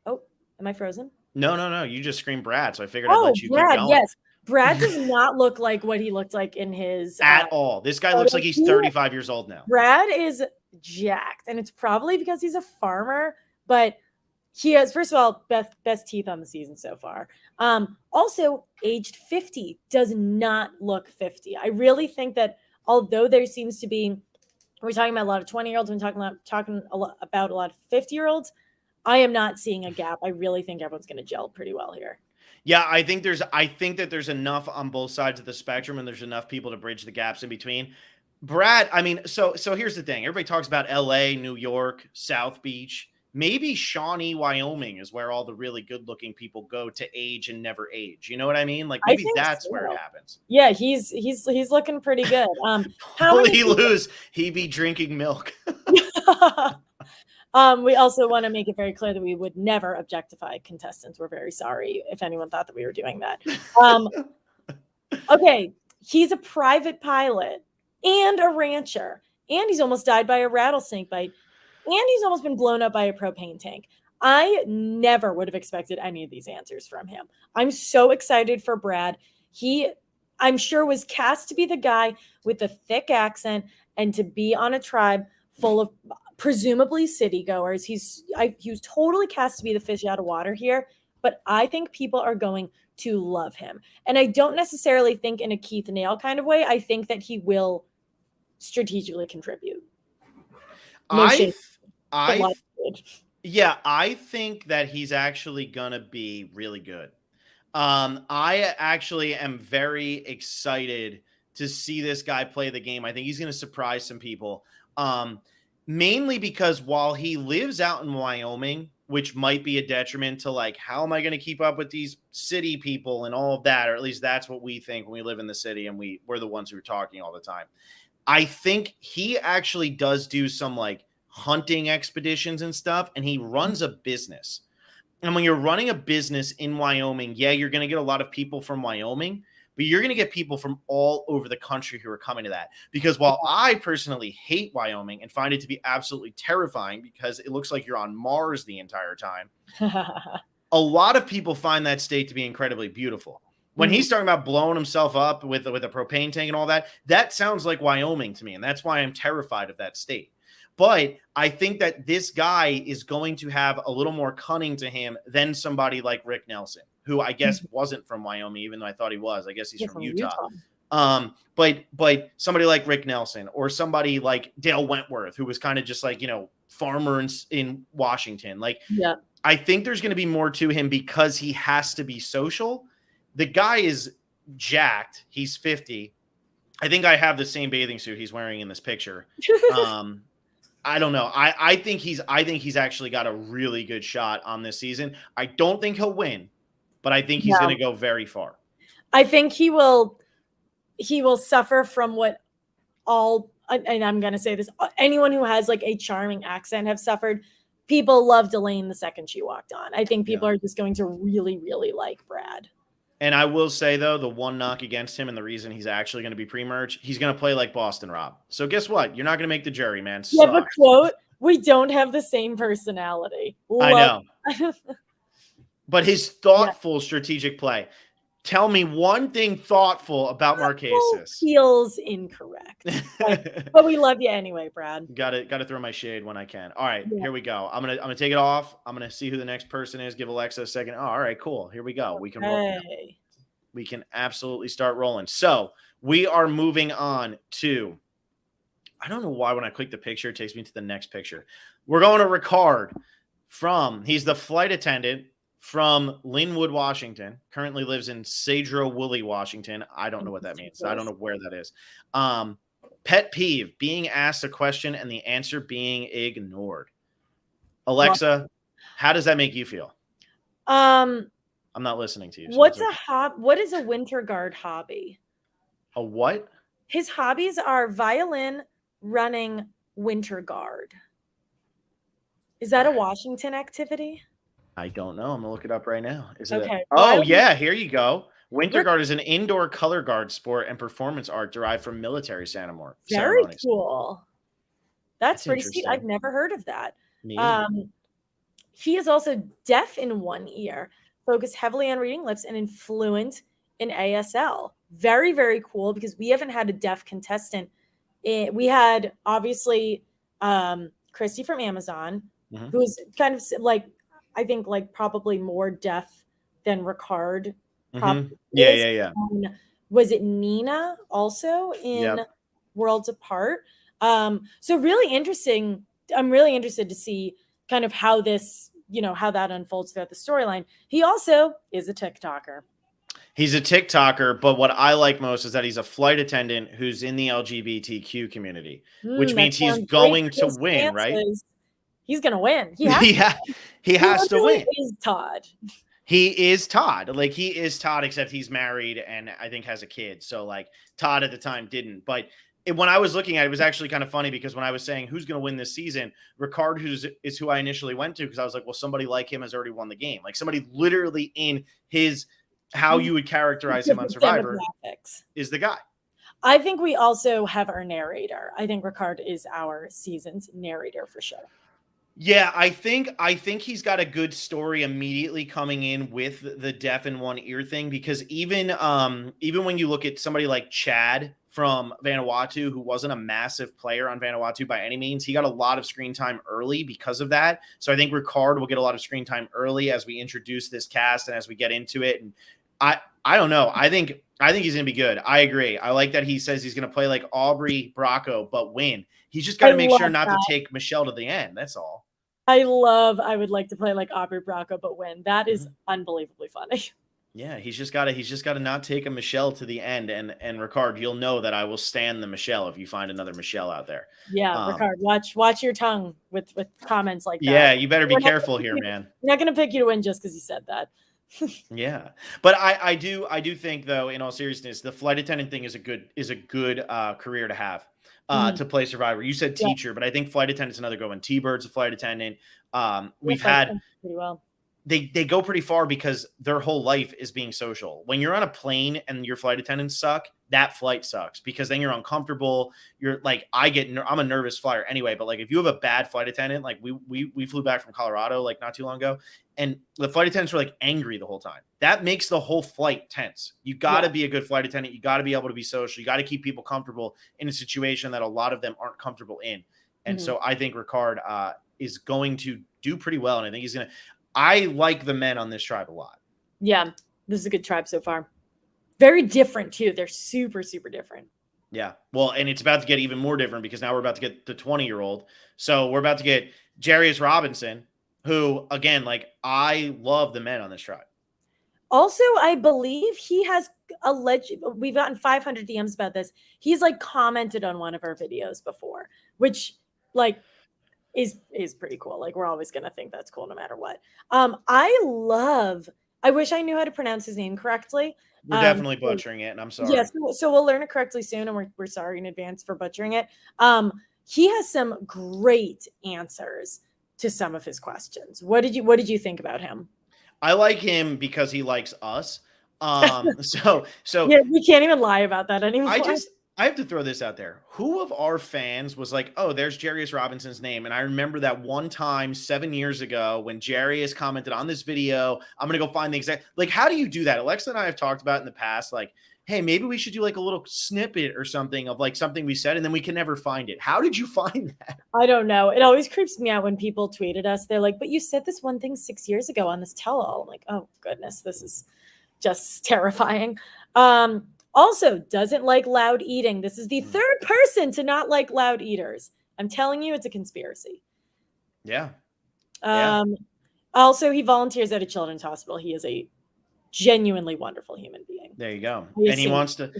Oh, am I frozen? No. You just screamed Brad, so I figured I'd let you keep going. Yes. Brad does not look like what he looked like in his at all. This guy looks like he's 35 years old now. Brad is jacked, and it's probably because he's a farmer, but he has, first of all, best teeth on the season so far. Also, aged 50, does not look 50. I really think that although there seems to be, we're talking about a lot of 20-year-olds, we're talking about a lot of 50-year-olds, I am not seeing a gap. I really think everyone's going to gel pretty well here. Yeah, I think that there's enough on both sides of the spectrum, and there's enough people to bridge the gaps in between. Brad, I mean, so here's the thing. Everybody talks about LA, New York, South Beach. Maybe Shawnee, Wyoming is where all the really good-looking people go to age and never age. You know what I mean? Like I maybe think that's where it so. happens. Yeah, he's looking pretty good. How Will many he people- lose? He be drinking milk. We also want to make it very clear that we would never objectify contestants. We're very sorry if anyone thought that we were doing that. Okay, he's a private pilot and a rancher, and he's almost died by a rattlesnake bite, and he's almost been blown up by a propane tank. I never would have expected any of these answers from him. I'm so excited for Brad. He, I'm sure, was cast to be the guy with the thick accent and to be on a tribe full of presumably city goers. He was totally cast to be the fish out of water here, but I think people are going to love him. And I don't necessarily think in a Keith Nail kind of way. I think that he will strategically contribute. No shade, but I lots of shade. Yeah, I think that he's actually gonna be really good. I actually am very excited to see this guy play the game. I think he's gonna surprise some people. Mainly because while he lives out in Wyoming, which might be a detriment to like, how am I going to keep up with these city people and all of that? Or at least that's what we think when we live in the city and we're the ones who are talking all the time. I think he actually does do some like hunting expeditions and stuff, and he runs a business. And when you're running a business in Wyoming, yeah, you're going to get a lot of people from Wyoming, but you're going to get people from all over the country who are coming to that. Because while I personally hate Wyoming and find it to be absolutely terrifying because it looks like you're on Mars the entire time, a lot of people find that state to be incredibly beautiful. When he's talking about blowing himself up with a propane tank and all that, that sounds like Wyoming to me. And that's why I'm terrified of that state. But I think that this guy is going to have a little more cunning to him than somebody like Rick Nelson, who I guess wasn't from Wyoming, even though I thought he was. I guess he's from Utah. But somebody like Rick Nelson or somebody like Dale Wentworth, who was kind of just like, farmer in Washington. Like, yeah. I think there's going to be more to him because he has to be social. The guy is jacked. He's 50. I think I have the same bathing suit he's wearing in this picture. I don't know. I think he's actually got a really good shot on this season. I don't think he'll win, but I think he's going to go very far. I think he will suffer from what and I'm going to say this, anyone who has like a charming accent have suffered. People loved Elaine the second she walked on. I think people are just going to really, really like Brad. And I will say, though, the one knock against him and the reason he's actually going to be pre-merge, he's going to play like Boston Rob. So guess what? You're not going to make the jury, man. You have a quote, we don't have the same personality. I know. But his thoughtful strategic play. Tell me one thing thoughtful about Marquesas. Feels incorrect. But we love you anyway, Brad. Got to throw my shade when I can. All right, here we go. I'm gonna take it off. I'm gonna see who the next person is. Give Alexa a second. Oh, all right, cool. Here we go. We can roll. We can absolutely start rolling. So we are moving on to. I don't know why when I click the picture, it takes me to the next picture. We're going to Ricardo he's the flight attendant from Linwood, Washington, currently lives in Sedro-Woolley, Washington. I don't know what that means. I don't know where that is. Pet peeve, being asked a question and the answer being ignored. Alexa, how does that make you feel? I'm not listening to you. So what is a winter guard hobby? A what? His hobbies are violin, running, winter guard. Is that a Washington activity? I don't know. I'm going to look it up right now. Is it? Okay. Yeah. Here you go. Winter guard is an indoor color guard sport and performance art derived from military ceremonies. Very cool. That's pretty sweet. I've never heard of that. He is also deaf in one ear, focused heavily on reading lips, and fluent in ASL. Very, very cool because we haven't had a deaf contestant. We had, obviously, Christy from Amazon, who's kind of like, I think like probably more deaf than Ricardo. Yeah. Was it Nina also in Worlds Apart? So really interesting. I'm really interested to see kind of how this, how that unfolds throughout the storyline. He also is a TikToker. He's a TikToker, but what I like most is that he's a flight attendant who's in the LGBTQ community, which That means he's sounds great going for to his win, right? chances. He's gonna win. He has Yeah, to. he He has to literally win. is Todd. He is Todd. Like, he is Todd, except he's married and I think has a kid. So, like, Todd at the time didn't. But when I was looking at it, it was actually kind of funny because when I was saying who's going to win this season, Ricardo is who I initially went to because I was like, well, somebody like him has already won the game. Like, somebody literally in his how you would characterize him on Survivor Demographics. is the guy. I think we also have our narrator. I think Ricardo is our season's narrator for sure. Yeah, I think he's got a good story immediately coming in with the deaf in one ear thing because even when you look at somebody like Chad from Vanuatu, who wasn't a massive player on Vanuatu by any means, he got a lot of screen time early because of that. So I think Ricardo will get a lot of screen time early as we introduce this cast and as we get into it. And I don't know. I think he's gonna be good. I agree. I like that he says he's gonna play like Aubrey Bracco, but win. He's just got to make sure not to take Michelle to the end. That's all. I would like to play like Aubrey Bracco, but win. That is unbelievably funny. Yeah, he's just got to not take a Michelle to the end. And Ricard, you'll know that I will stand the Michelle if you find another Michelle out there. Yeah, Ricard, watch your tongue with comments like that. Yeah, you better be careful here, man. I'm not gonna pick you to win just because you said that. Yeah, but I do think though, in all seriousness, the flight attendant thing is a good career to have. To play Survivor. You said teacher, but I think flight attendant's another good one. T-Bird's a flight attendant. We've had pretty well. They go pretty far because their whole life is being social. When you're on a plane and your flight attendants suck, that flight sucks because then you're uncomfortable. You're like, I'm a nervous flyer anyway, but like if you have a bad flight attendant, like we flew back from Colorado like not too long ago, and the flight attendants were like angry the whole time. That makes the whole flight tense. You got to be a good flight attendant. You got to be able to be social. You got to keep people comfortable in a situation that a lot of them aren't comfortable in. And so I think Ricard is going to do pretty well, and I think he's going to. I like the men on this tribe a lot. Yeah, this is a good tribe so far. Very different too. They're super, super different. Yeah. Well, and it's about to get even more different because now we're about to get the 20-year-old. So we're about to get Julius Robinson, who, again, like, I love the men on this tribe. Also, I believe he has we've gotten 500 DMs about this. He's like commented on one of our videos before, which like is pretty cool. Like, we're always going to think that's cool no matter what. I wish I knew how to pronounce his name correctly. We're definitely butchering it, and I'm sorry. Yes, so we'll learn it correctly soon, and we're sorry in advance for butchering it. He has some great answers to some of his questions. What did you think about him? I like him because he likes us. So yeah, we can't even lie about that anymore. I have to throw this out there. Who of our fans was like, oh, there's Julius Robinson's name? And I remember that one time 7 years ago when Julius commented on this video, I'm going to go find the exact, like, how do you do that? Alexa and I have talked about in the past, like, hey, maybe we should do like a little snippet or something of like something we said, and then we can never find it. How did you find that? I don't know. It always creeps me out when people tweeted us. They're like, but you said this one thing 6 years ago on this tell-all. I'm like, oh goodness, this is just terrifying. Also, doesn't like loud eating. This is the third person to not like loud eaters. I'm telling you, it's a conspiracy. Yeah. Also, he volunteers at a children's hospital. He is a genuinely wonderful human being. There you go. And he wants to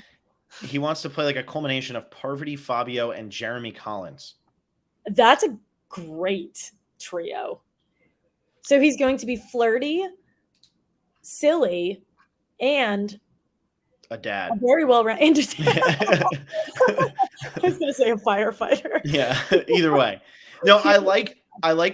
play like a culmination of Parvati, Fabio, and Jeremy Collins. That's a great trio. So he's going to be flirty, silly, and a dad. A very well-rounded dad. I was going to say a firefighter. Yeah, either way. No, I like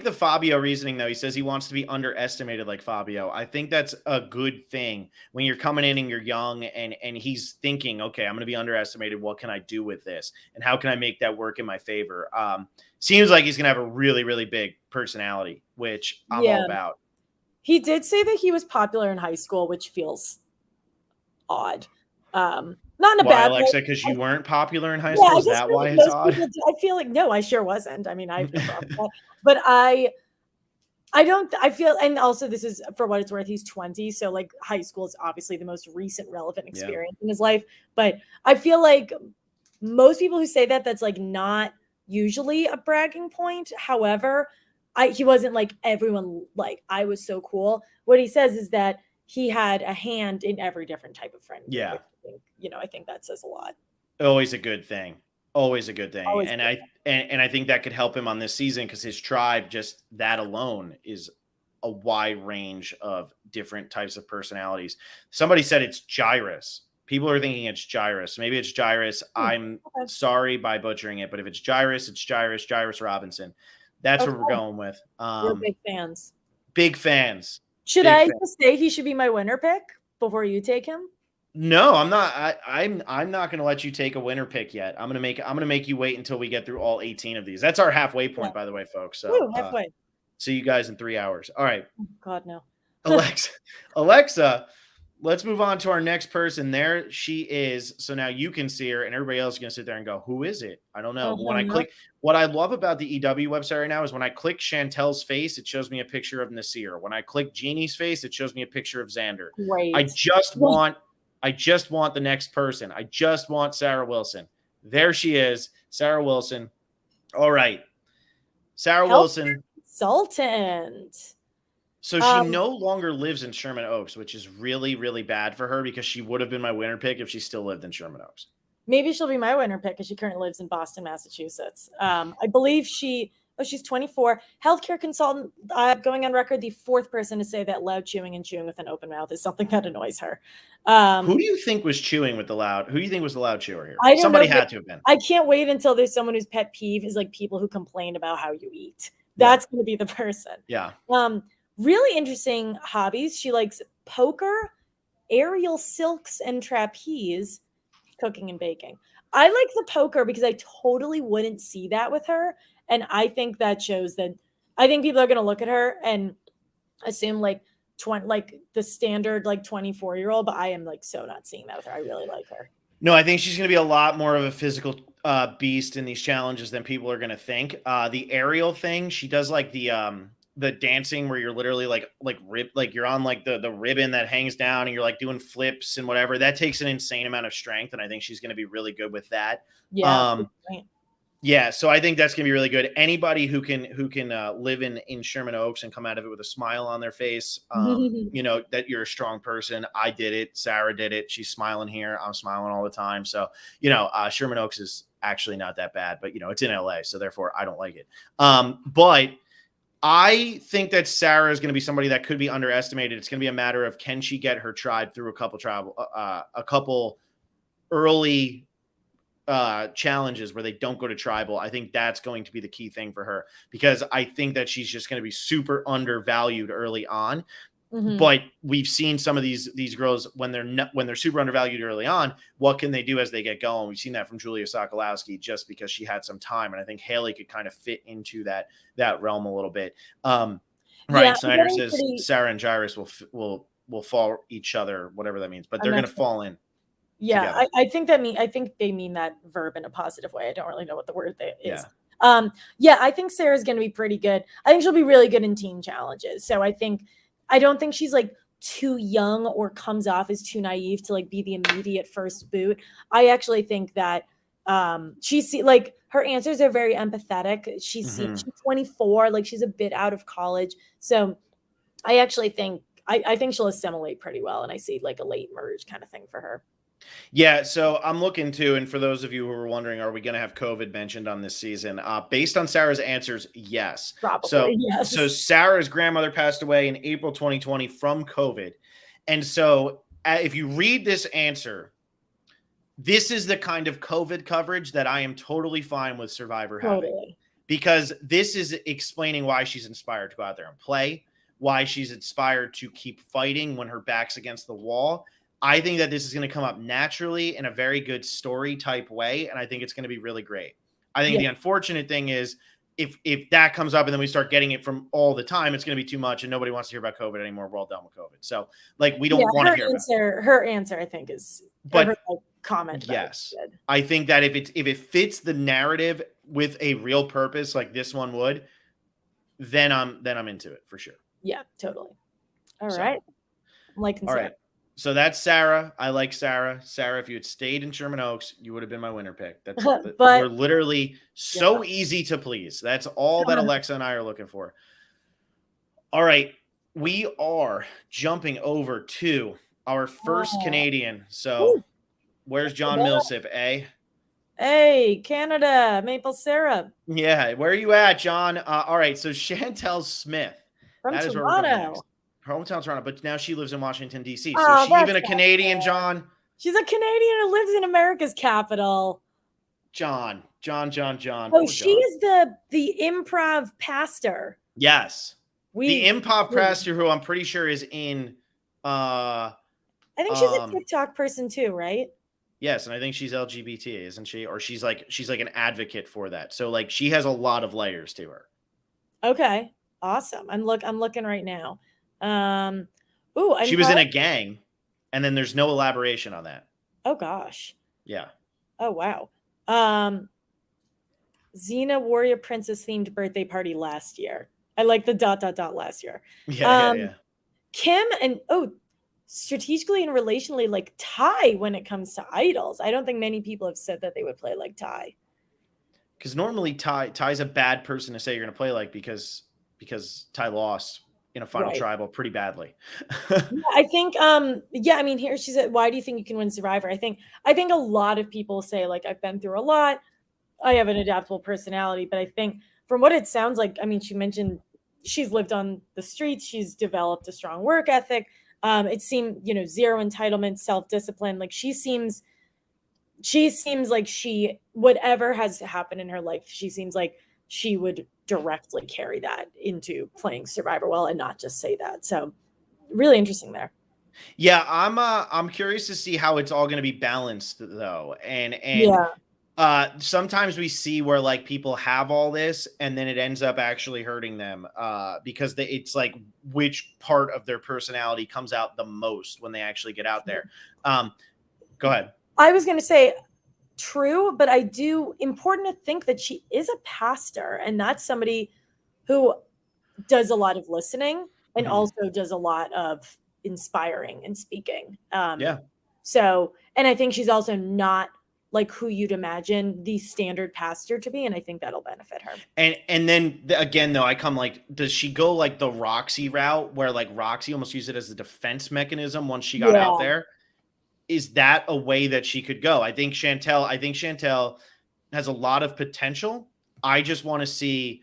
the Fabio reasoning, though. He says he wants to be underestimated like Fabio. I think that's a good thing when you're coming in and you're young and he's thinking, okay, I'm going to be underestimated. What can I do with this? And how can I make that work in my favor? Seems like he's going to have a really, really big personality, which I'm all about. He did say that he was popular in high school, which feels odd. Not in a bad way. Alexa, because you weren't popular in high school? Is that why it's odd? I feel like, no, I sure wasn't. I mean, I've but I feel, and also this is for what it's worth, he's 20. So like high school is obviously the most recent relevant experience in his life. But I feel like most people who say that, that's like not usually a bragging point. However, he wasn't like everyone, like I was so cool. What he says is that he had a hand in every different type of friend group. Yeah. I think that says a lot. Always a good thing. Always a good thing. Always And good. I think that could help him on this season because his tribe, just that alone, is a wide range of different types of personalities. Somebody said it's Gyrus. People are thinking it's Gyrus. Maybe it's Gyrus. I'm sorry by butchering it, but if it's Gyrus, it's Julius Robinson. That's what we're going with. We're big fans. Big fans. Should I just say he should be my winner pick before you take him? No, I'm not. I'm not going to let you take a winner pick yet. I'm going to make you wait until we get through all 18 of these. That's our halfway point, by the way, folks. So halfway. See you guys in 3 hours. All right. Oh, God, no. Alexa, let's move on to our next person. There she is. So now you can see her, and everybody else is going to sit there and go, who is it? I don't know. When I click, what I love about the EW website right now is when I click Chantelle's face, it shows me a picture of Nasir. When I click Jeannie's face, it shows me a picture of Xander. Great. I just want the next person. I just want Sarah Wilson. There she is, Sarah Wilson. All right. Sarah Wilson. Consultant. So she no longer lives in Sherman Oaks, which is really, really bad for her because she would have been my winner pick if she still lived in Sherman Oaks. Maybe she'll be my winner pick because she currently lives in Boston, Massachusetts. I believe she's 24. Healthcare consultant, going on record, the fourth person to say that loud chewing and chewing with an open mouth is something that annoys her. Who do you think was chewing with the loud? Who do you think was the loud chewer here? Somebody had to have been. I can't wait until there's someone whose pet peeve is like people who complain about how you eat. That's going to be the person. Yeah. Really interesting hobbies. She likes poker, aerial silks, and trapeze, cooking and baking. I like the poker because I totally wouldn't see that with her. And I think that shows that I think people are going to look at her and assume like the standard 24-year-old, but I am so not seeing that with her. I really like her. No, I think she's going to be a lot more of a physical beast in these challenges than people are going to think. The aerial thing, she does the dancing where you're literally you're on the ribbon that hangs down and you're doing flips and whatever. That takes an insane amount of strength, and I think she's going to be really good with that. Yeah. Yeah, so I think that's going to be really good. Anybody who can live in Sherman Oaks and come out of it with a smile on their face, that you're a strong person. I did it. Sarah did it. She's smiling here. I'm smiling all the time. So, Sherman Oaks is actually not that bad, but, it's in LA. So therefore I don't like it. But I think that Sarah is going to be somebody that could be underestimated. It's going to be a matter of, can she get her tribe through a couple early challenges where they don't go to tribal. I think that's going to be the key thing for her, because I think that she's just going to be super undervalued early on. Mm-hmm. But we've seen some of these girls when they're super undervalued early on, what can they do as they get going? We've seen that from Julia Sokolowski just because she had some time, and I think Haley could kind of fit into that realm a little bit. Ryan Snyder says Sarah and Jairus will fall each other, whatever that means, but they're going to fall in. Yeah, I think they mean that verb in a positive way. I don't really know what the word is. I think Sarah's going to be pretty good. I think she'll be really good in team challenges. So I don't think she's too young or comes off as too naive to be the immediate first boot. I actually think that her answers are very empathetic. She's 24, she's a bit out of college. So I actually think I think she'll assimilate pretty well, and I see a late merge kind of thing for her. Yeah, so I'm looking to, and for those of you who are wondering, are we going to have COVID mentioned on this season? Based on Sarah's answers, yes. Probably, yes. So Sarah's grandmother passed away in April 2020 from COVID. And so if you read this answer, this is the kind of COVID coverage that I am totally fine with Survivor having. Because this is explaining why she's inspired to go out there and play, why she's inspired to keep fighting when her back's against the wall. I think that this is going to come up naturally in a very good story type way, and I think it's going to be really great. I think the unfortunate thing is if that comes up and then we start getting it from all the time, it's going to be too much, and nobody wants to hear about COVID anymore. We're all done with COVID, so we don't want to hear about it. Her answer, I think, is her comment. Yes, I think that if it fits the narrative with a real purpose like this one would, then I'm into it for sure. Yeah, totally. All right, I'm liking Sarah. All right. So that's Sarah. I like Sarah. Sarah, if you had stayed in Sherman Oaks, you would have been my winner pick. That's we're literally so easy to please. That's all that Alexa and I are looking for. All right. we are jumping over to our first Oh. Canadian. So where's John Millsip, eh? Hey, Canada, maple syrup. Yeah, where are you at, John? All right, so Chantelle Smith. From That is where we're going Toronto. next. Her hometown's Toronto, but now she lives in Washington, D.C. So Oh, is she even a that's Canadian, fair. John? She's a Canadian who lives in America's capital. John. Oh, Poor she John. is the improv pastor. Yes. The improv pastor who I'm pretty sure is in I think she's a TikTok person too, right? Yes, and I think she's LGBT, isn't she? Or she's like an advocate for that. So like she has a lot of layers to her. Okay. Awesome. I'm looking right now. She was in a gang, and then there's no elaboration on that. Oh gosh. Yeah. Oh wow. Xena Warrior Princess themed birthday party last year. I like the ... last year. Yeah. Kim and strategically and relationally like Ty when it comes to idols. I don't think many people have said that they would play like Ty. Because normally Ty's a bad person to say you're going to play like because Ty lost in a final tribal pretty badly. Yeah, I think I mean here she said, why do you think you can win Survivor? I think a lot of people say like I've been through a lot. I have an adaptable personality, but I think from what it sounds like, I mean, she mentioned she's lived on the streets, she's developed a strong work ethic. It seemed, zero entitlement, self-discipline. Like she seems like she, whatever has happened in her life, she seems like she would directly carry that into playing Survivor well and not just say that. So really interesting there. Yeah, I'm curious to see how it's all going to be balanced though. And sometimes we see where like people have all this and then it ends up actually hurting them because it's like which part of their personality comes out the most when they actually get out there. Go ahead. I was going to say true, but important to think that she is a pastor and that's somebody who does a lot of listening and also does a lot of inspiring and speaking. So, and I think she's also not like who you'd imagine the standard pastor to be. And I think that'll benefit her. And then again, though, I come like, does she go like the Roxy route where like Roxy almost used it as a defense mechanism once she got out there? Is that a way that she could go? I think Chantelle has a lot of potential. I just want to see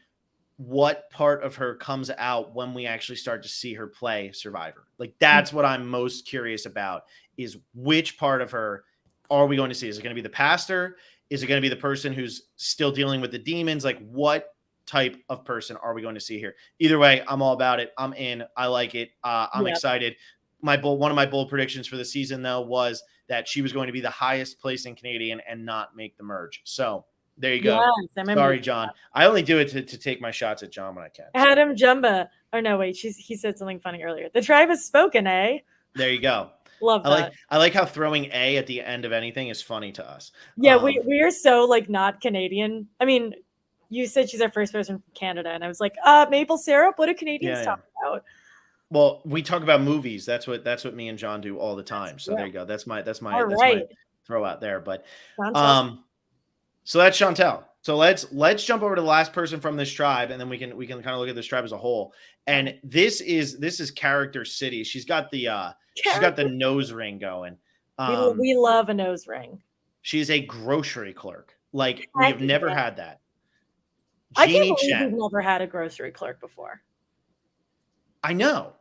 what part of her comes out when we actually start to see her play Survivor. Like that's what I'm most curious about is which part of her are we going to see? Is it going to be the pastor? Is it going to be the person who's still dealing with the demons? Like what type of person are we going to see here? Either way, I'm all about it. I'm in. I like it. I'm excited. One of my bold predictions for the season though was that she was going to be the highest placing Canadian and not make the merge. So there you go. Yes, sorry, John. I only do it to take my shots at John when I can. So. Adam Jumba. Oh no, wait. He said something funny earlier. The tribe has spoken, eh? There you go. Love that. I like how throwing A at the end of anything is funny to us. Yeah, we are so like not Canadian. I mean, you said she's our first person from Canada, and I was like, maple syrup. What do Canadians talk about? Well, we talk about movies. That's what me and John do all the time. So there you go. That's my throw out there. But so that's Chantelle. So let's jump over to the last person from this tribe, and then we can kind of look at this tribe as a whole. And this is Character City. She's got the nose ring going. We love a nose ring. She's a grocery clerk. Like we've never had that. I can't believe we've never had a grocery clerk before. I know.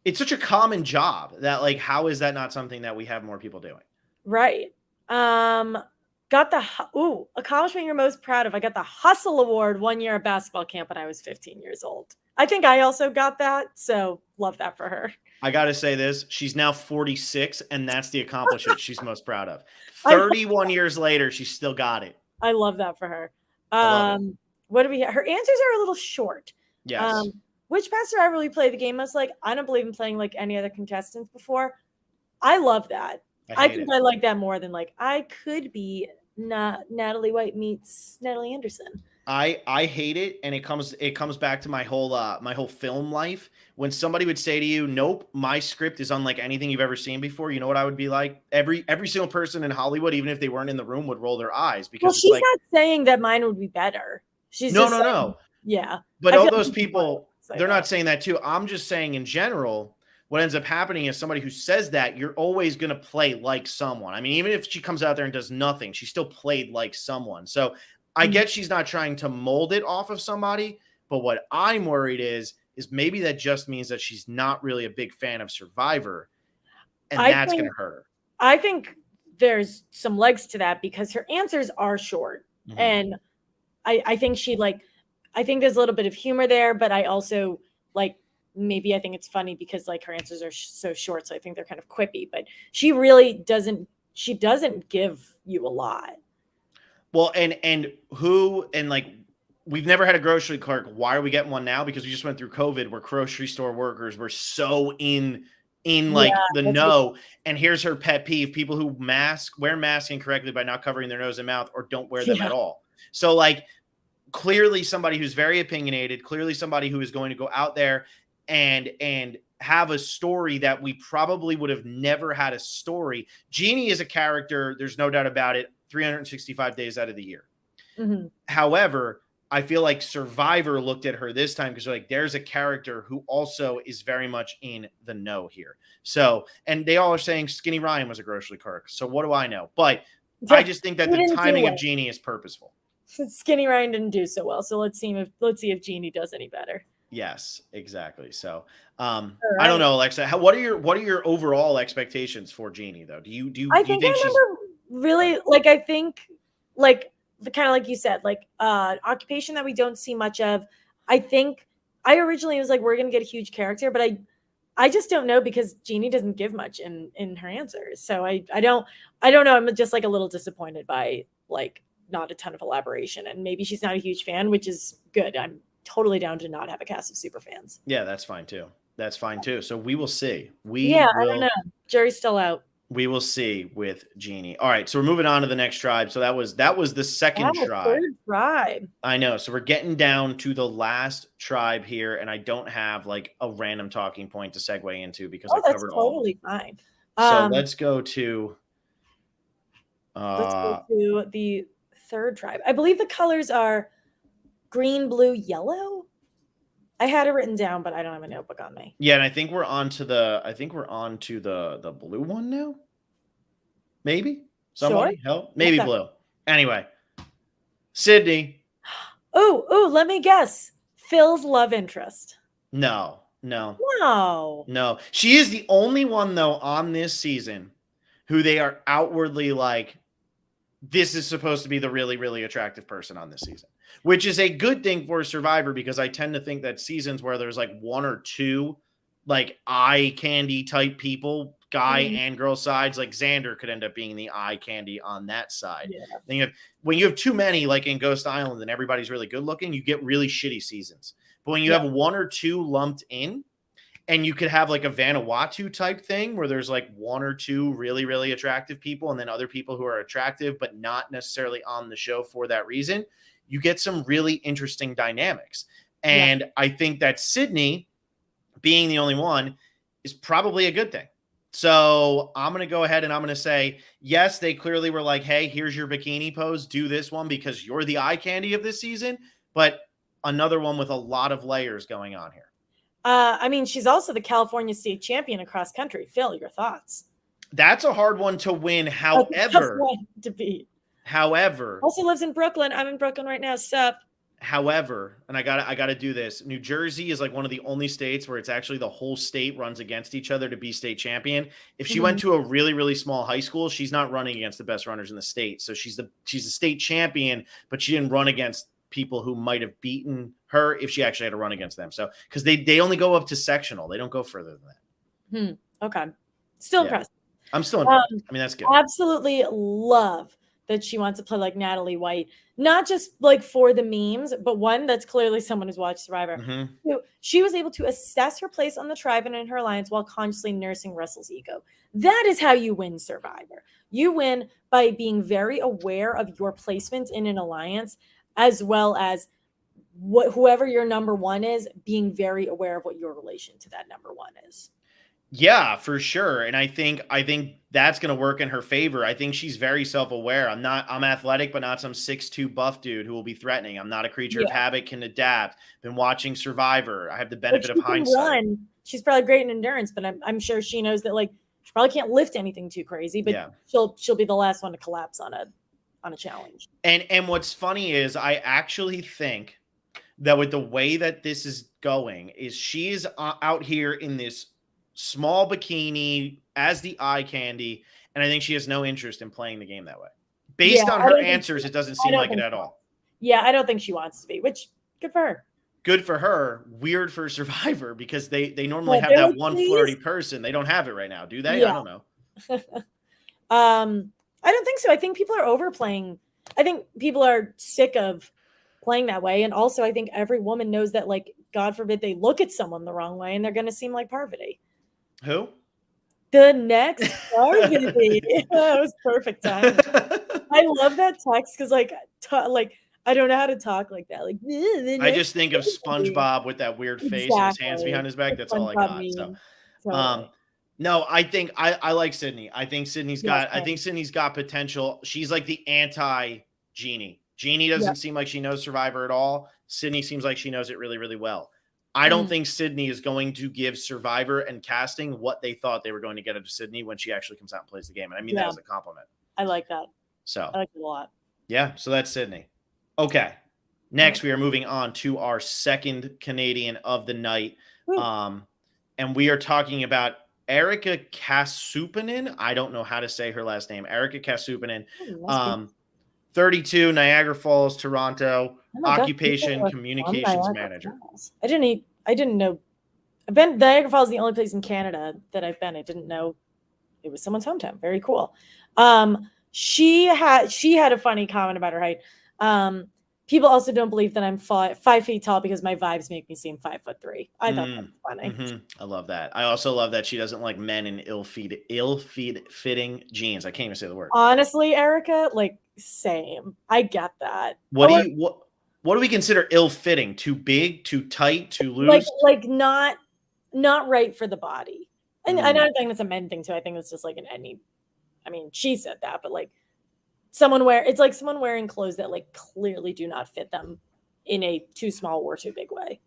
It's such a common job that like, how is that not something that we have more people doing? Right. Got the accomplishment you're most proud of. I got the Hustle Award 1 year at basketball camp when I was 15 years old. I think I also got that. So love that for her. I got to say this. She's now 46, and that's the accomplishment she's most proud of. 31 years later, she still got it. I love that for her. What do we have? Her answers are a little short. Yes. Which pastor I really play the game most like? I don't believe in playing like any other contestants before. I love that. I think I like that more than like I could be Natalie White meets Natalie Anderson. I hate it, and it comes back to my whole film life. When somebody would say to you, "Nope, my script is unlike anything you've ever seen before," you know what I would be like? Every single person in Hollywood, even if they weren't in the room, would roll their eyes because she's not saying that mine would be better. She's no. Yeah, but all those people They're not saying that too. I'm just saying in general, what ends up happening is somebody who says that, you're always going to play like someone. I mean, even if she comes out there and does nothing, she still played like someone. So I get she's not trying to mold it off of somebody, but what I'm worried is maybe that just means that she's not really a big fan of Survivor, and that's going to hurt her. I think there's some legs to that because her answers are short. Mm-hmm. And I think I think there's a little bit of humor there, but I also maybe I think it's funny because her answers are so short. So I think they're kind of quippy, but she really doesn't give you a lot. Well, and we've never had a grocery clerk. Why are we getting one now? Because we just went through COVID where grocery store workers were so in the know. And here's her pet peeve: people who wear masks incorrectly by not covering their nose and mouth or don't wear them at all. So clearly somebody who's very opinionated, clearly somebody who is going to go out there and have a story that we probably would have never had a story. Jeannie is a character. There's no doubt about it. 365 days out of the year. Mm-hmm. However, I feel like Survivor looked at her this time because there's a character who also is very much in the know here. So, and they all are saying Skinny Ryan was a grocery clerk. So what do I know? But I just think that the timing of Jeannie is purposeful. Skinny Ryan didn't do so well. So let's see if Jeannie does any better. Yes, exactly. So, right. I don't know, Alexa. What are your overall expectations for Jeannie though? Do you think she's really I think kind of like you said, occupation that we don't see much of. I think I originally was we're going to get a huge character, but I just don't know because Jeannie doesn't give much in her answers. So I don't know. I'm just a little disappointed by not a ton of elaboration, and maybe she's not a huge fan, which is good. I'm totally down to not have a cast of super fans. Yeah, that's fine too. So we will see. I don't know. Jury's still out. We will see with Jeannie. All right, so we're moving on to the next tribe. So that was the second tribe. Third tribe. I know. So we're getting down to the last tribe here, and I don't have a random talking point to segue into because I covered all. That's totally fine. So let's go to the third tribe. I believe the colors are green, blue, yellow. I had it written down, but I don't have a notebook on me. Yeah, and I think we're on to the blue one now. Maybe somebody help. Maybe blue. Anyway, Sydney. Oh, let me guess. Phil's love interest. No. She is the only one though on this season who they are outwardly this is supposed to be the really, really attractive person on this season, which is a good thing for Survivor because I tend to think that seasons where there's one or two eye candy type people, guy and girl sides, Zander could end up being the eye candy on that side. Yeah. When you have too many, in Ghost Island, and everybody's really good looking, you get really shitty seasons. But when you have one or two lumped in, and you could have a Vanuatu type thing where there's one or two really, really attractive people and then other people who are attractive but not necessarily on the show for that reason, you get some really interesting dynamics. And I think that Sydney being the only one is probably a good thing. So I'm going to go ahead and I'm going to say, yes, they clearly were hey, here's your bikini pose. Do this one because you're the eye candy of this season. But another one with a lot of layers going on here. She's also the California state champion across country. Phil, your thoughts? That's a hard one to win. However, to beat. However, also lives in Brooklyn. I'm in Brooklyn right now. Sup? However, and I gotta do this. New Jersey is one of the only states where it's actually the whole state runs against each other to be state champion. If she went to a really, really small high school, she's not running against the best runners in the state. So she's the state champion, but she didn't run against people who might have beaten her if she actually had to run against them. So because they only go up to sectional, they don't go further than that. Okay, still impressed. I'm still impressed. That's good. Absolutely love that she wants to play like Natalie White, not just for the memes, but one that's clearly someone who's watched Survivor. Mm-hmm. She was able to assess her place on the tribe and in her alliance while consciously nursing Russell's ego. That is how you win Survivor. You win by being very aware of your placement in an alliance, as well as whoever your number one is, being very aware of what your relation to that number one is. Yeah, for sure. And I think that's going to work in her favor. I think she's very self-aware. I'm athletic, but not some 6'2" buff dude who will be threatening. I'm not a creature of Yeah. habit, can adapt. Been watching Survivor. I have the If benefit of she can hindsight. run, she's probably great in endurance, but I'm sure she knows that like she probably can't lift anything too crazy, but Yeah. she'll be the last one to collapse on a challenge. And what's funny is I actually think that with the way that this is going is she's out here in this small bikini as the eye candy, and I think she has no interest in playing the game that way. Based Yeah, on I her don't think answers, it doesn't I seem don't like it think at so. all. Yeah, I don't think she wants to be, which good for her. Good for her. Weird for Survivor because they normally Yeah, have they're that like, one please. flirty person. They don't have it right now, do they? I Yeah. don't know. I don't think so. I think people are overplaying. I think people are sick of playing that way. And also I think every woman knows that, like, God forbid they look at someone the wrong way and they're gonna seem like Parvati. Who? The next Parvati. That was perfect time. I love that text because like I don't know how to talk like that. Like I just think of SpongeBob with that weird face and his hands behind his back. That's all I got. So Totally. no, I think I like Sydney. I think Yes, Sydney's got potential. She's like the anti Jeannie. Jeannie doesn't seem like she knows Survivor at all. Sydney seems like she knows it really, really well. I don't think Sydney is going to give Survivor and casting what they thought they were going to get out of Sydney when she actually comes out and plays the game. And I mean that as a compliment. I like that. So I like it a lot. yeah, so that's Sydney. Okay. Next, we are moving on to our second Canadian of the night. And we are talking about Erika Kasupanen. I don't know how to say her last name. Erika Kasupanen. 32, Niagara Falls, Toronto. Occupation, communications manager. I didn't know. I've been Niagara Falls is the only place in Canada that I've been. I didn't know it was someone's hometown. Very cool. She had a funny comment about her height. People also don't believe that I'm 5 feet tall because my vibes make me seem 5'3". I thought that was funny. I love that. I also love that she doesn't like men in ill-fitting jeans. I can't even say the word. Honestly, Erika, like same. I get that. What do we consider ill-fitting? Too big, too tight, too loose? Like not right for the body. And I don't think that's a men thing too. I think it's just like I mean, she said that, but like someone wearing clothes that like clearly do not fit them in a too small or too big way.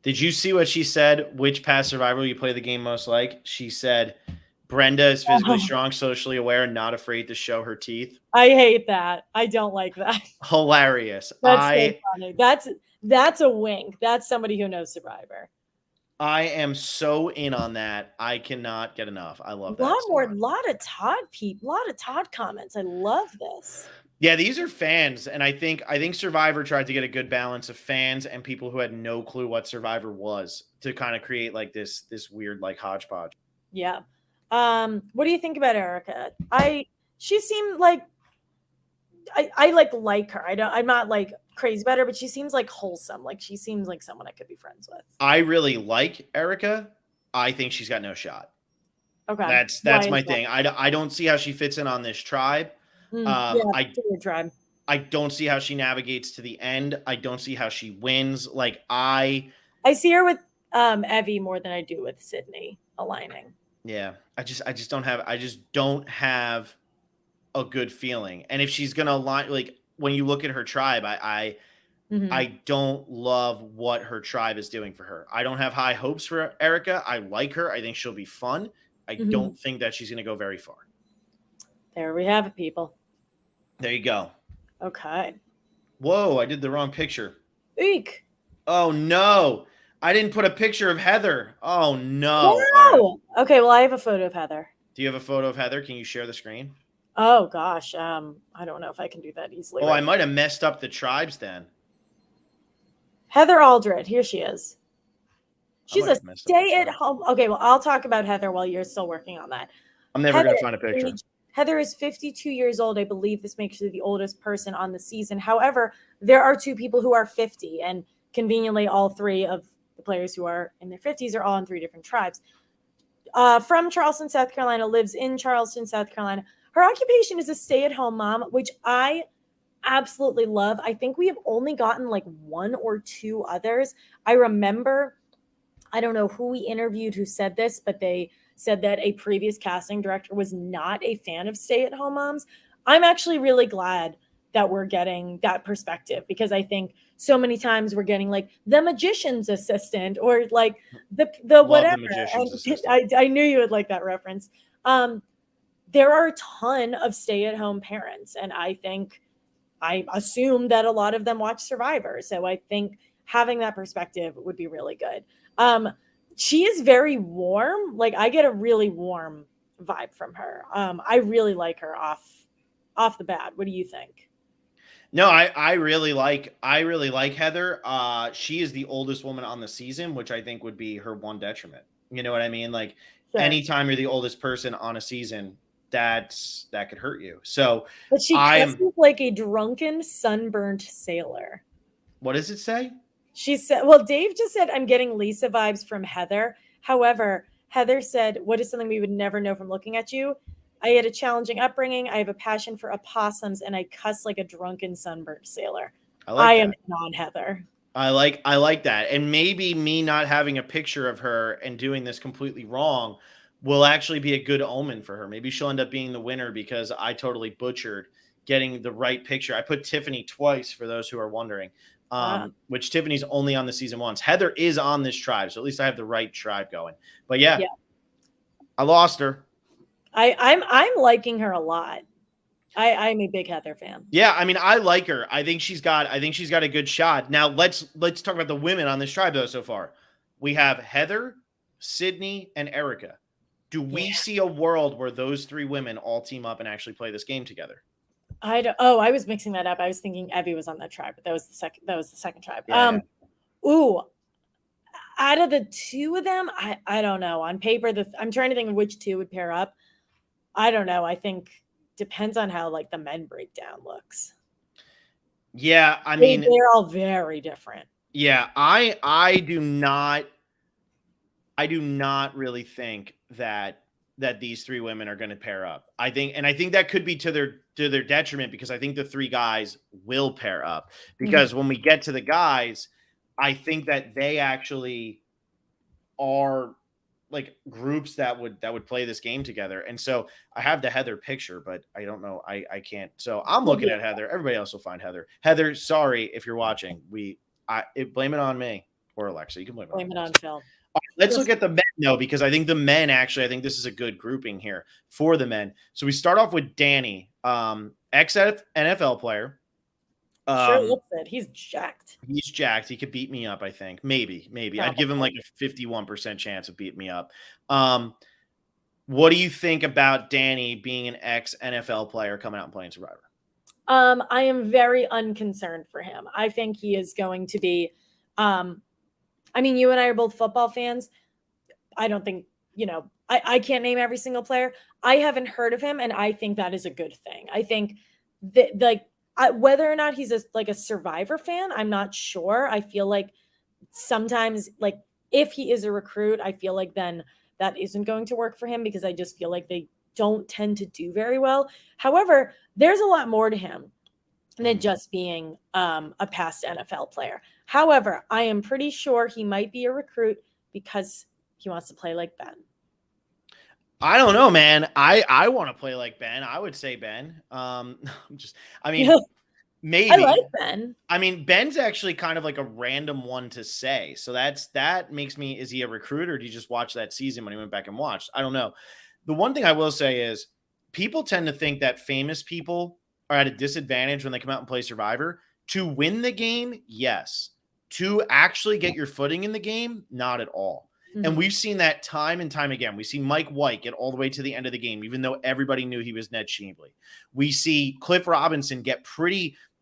Did you see what she said? Which past Survivor you play the game most like? She said, Brenda is physically strong, socially aware, and not afraid to show her teeth. I hate that. I don't like that. Hilarious. That's so funny. That's a wink. That's somebody who knows Survivor. I am so in on that. I cannot get enough. I love that. A lot of Todd comments. I love this. Yeah, these are fans, and I think Survivor tried to get a good balance of fans and people who had no clue what Survivor was to kind of create like this weird like hodgepodge. Yeah. What do you think about Erika? She seemed like I like her. I'm not like crazy about her, but she seems like wholesome. Like she seems like someone I could be friends with. I really like Erika. I think she's got no shot. Okay. That's my thing. I don't see how she fits in on this tribe. Tribe. I don't see how she navigates to the end. I don't see how she wins. Like I see her with Evie more than I do with Sydney aligning. Yeah. I just don't have a good feeling. And if she's gonna align, like when you look at her tribe, I don't love what her tribe is doing for her. I don't have high hopes for Erika. I like her. I think she'll be fun. I don't think that she's gonna go very far. There we have it, people. There you go. Okay. Whoa, I did the wrong picture. Eek. Oh no. I didn't put a picture of Heather. Oh no. No. Right. Okay, well I have a photo of Heather. Do you have a photo of Heather? Can you share the screen? Oh gosh. I don't know if I can do that easily. Oh, I might have messed up the tribes then. Heather Aldred. Here she is. She's a stay-at-home. Okay, well, I'll talk about Heather while you're still working on that. I'm never going to find a picture. Heather is 52 years old. I believe this makes her the oldest person on the season. However, there are 2 people who are 50, and conveniently, all 3 of the players who are in their 50s are all in 3 different tribes. From Charleston, South Carolina, lives in Charleston, South Carolina. Her occupation is a stay-at-home mom, which I absolutely love. I think we have only gotten like 1 or 2 others. I remember I don't know who we interviewed who said this, but they said that a previous casting director was not a fan of stay-at-home moms. I'm actually really glad that we're getting that perspective, because I think so many times we're getting like the magician's assistant or like the Love the whatever. magician's And assistant. I knew you would like that reference. There are a ton of stay-at-home parents, and I assume that a lot of them watch Survivor. So I think having that perspective would be really good. She is very warm. Like, I get a really warm vibe from her. I really like her off the bat. What do you think? No, I really like Heather. She is the oldest woman on the season, which I think would be her one detriment. You know what I mean? Like Sure. anytime you're the oldest person on a season, that could hurt you. So But she I'm cusses like a drunken, sunburned sailor. what does it say? She said, well, Dave just said, I'm getting Lisa vibes from Heather. However, Heather said, what is something we would never know from looking at you? I had a challenging upbringing. I have a passion for opossums, and I cuss like a drunken, sunburned sailor. I I like am that. non Heather. I like that. And maybe me not having a picture of her and doing this completely wrong will actually be a good omen for her. Maybe she'll end up being the winner because I totally butchered getting the right picture. I put Tiffany twice for those who are wondering. Which Tiffany's only on the season once. Heather is on this tribe, so at least I have the right tribe going. But yeah. I lost her. I'm liking her a lot. I'm a big Heather fan. Yeah, I mean, I like her. I think she's got a good shot. Now let's talk about the women on this tribe though. So far, we have Heather, Sydney, and Erica. Do we see a world where those three women all team up and actually play this game together? I was mixing that up. I was thinking Evie was on that tribe, but that was the second tribe. Yeah. Ooh, out of the two of them, I don't know. On paper, I'm trying to think of which two would pair up. I don't know. I think depends on how like the men breakdown looks. Yeah, I mean, they're all very different. Yeah, I do not really think that these three women are going to pair up. I think that could be to their detriment, because I think the three guys will pair up, because when we get to the guys, I think that they actually are like groups that would play this game together. And so I have the Heather picture, but I don't know. I can't. So I'm looking at Heather. Everybody else will find Heather. Heather, sorry if you're watching. Blame it on me or Alexa. You can blame it on Phil. Let's look at the men, though, because I think the men actually, I think this is a good grouping here for the men. So we start off with Danny, ex-NFL player. Sure looks it. He's jacked. He's jacked. He could beat me up, I think. Maybe. Probably. I'd give him like a 51% chance of beating me up. What do you think about Danny being an ex-NFL player coming out and playing Survivor? I am very unconcerned for him. I think he is going to be I mean, you and I are both football fans. I don't think, I can't name every single player. I haven't heard of him, and I think that is a good thing. I think that, like, whether or not he's a Survivor fan, I'm not sure. I feel like sometimes, like, if he is a recruit, I feel like then that isn't going to work for him, because I just feel like they don't tend to do very well. However, there's a lot more to him than just being a past NFL player. However, I am pretty sure he might be a recruit because he wants to play like Ben. I don't know, man. I want to play like Ben. I would say Ben. Maybe. I like Ben. I mean, Ben's actually kind of like a random one to say. So that makes me, is he a recruit, or do you just watch that season when he went back and watched? I don't know. The one thing I will say is people tend to think that famous people are at a disadvantage when they come out and play Survivor. To win the game, yes. To actually get your footing in the game, not at all. And we've seen that time and time again. We see Mike White get all the way to the end of the game, even though everybody knew he was Ned Sheemley. We see Cliff Robinson get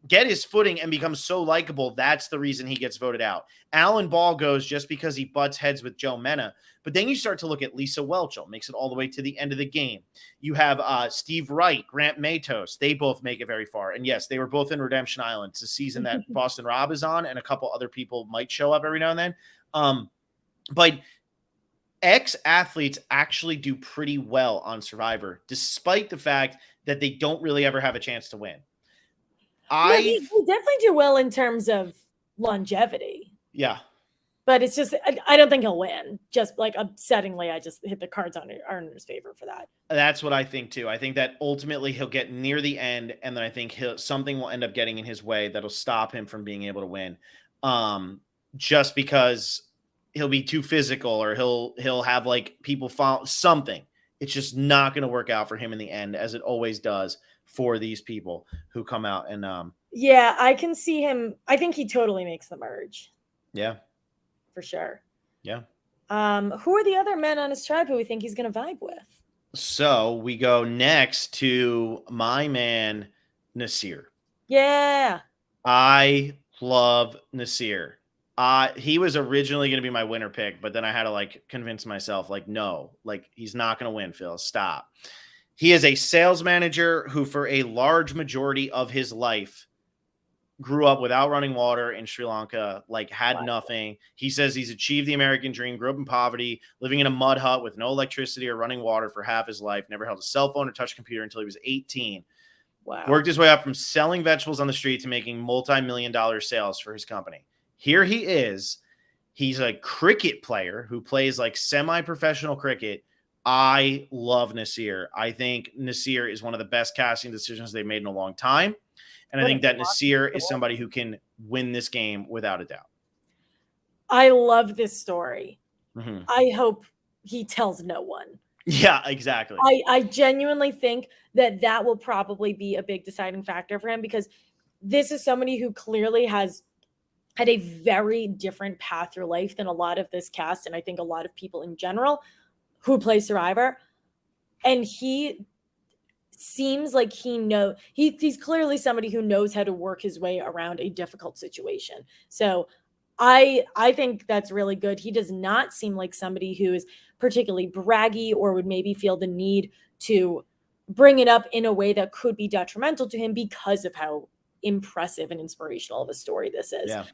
his footing and become so likable. That's the reason he gets voted out. Alan Ball goes just because he butts heads with Joe Mena. But then you start to look at Lisa Welchel, makes it all the way to the end of the game. You have Steve Wright, Grant Matos. They both make it very far. And yes, they were both in Redemption Island. It's a season that Boston Rob is on, and a couple other people might show up every now and then. But ex-athletes actually do pretty well on Survivor, despite the fact that they don't really ever have a chance to win. They definitely do well in terms of longevity. Yeah. But it's just, I don't think he'll win. Just like upsettingly, I just hit the cards are in his favor for that. That's what I think too. I think that ultimately he'll get near the end, and then I think something will end up getting in his way that'll stop him from being able to win. Just because he'll be too physical, or he'll have like people follow something. It's just not going to work out for him in the end, as it always does for these people who come out and yeah, I can see him. I think he totally makes the merge. Yeah. For sure. Yeah. Who are the other men on his tribe who we think he's going to vibe with? So we go next to my man, Naseer. Yeah. I love Naseer. He was originally going to be my winner pick, but then I had to like convince myself, like, no, like he's not going to win, Phil. Stop. He is a sales manager who for a large majority of his life grew up without running water in Sri Lanka, like had nothing. He says he's achieved the American dream, grew up in poverty, living in a mud hut with no electricity or running water for half his life, never held a cell phone or touched a computer until he was 18. Wow. Worked his way up from selling vegetables on the street to making multi-million-dollar sales for his company. Here he is. He's a cricket player who plays like semi-professional cricket. I love Naseer. I think Naseer is one of the best casting decisions they've made in a long time. And I think that Naseer is somebody who can win this game without a doubt. I love this story. Mm-hmm. I hope he tells no one. Yeah, exactly. I genuinely think that will probably be a big deciding factor for him, because this is somebody who clearly has had a very different path through life than a lot of this cast, and I think a lot of people in general who play Survivor. And he seems like he's clearly somebody who knows how to work his way around a difficult situation. So I think that's really good. He does not seem like somebody who is particularly braggy or would maybe feel the need to bring it up in a way that could be detrimental to him because of how impressive and inspirational of a story this is. Yeah.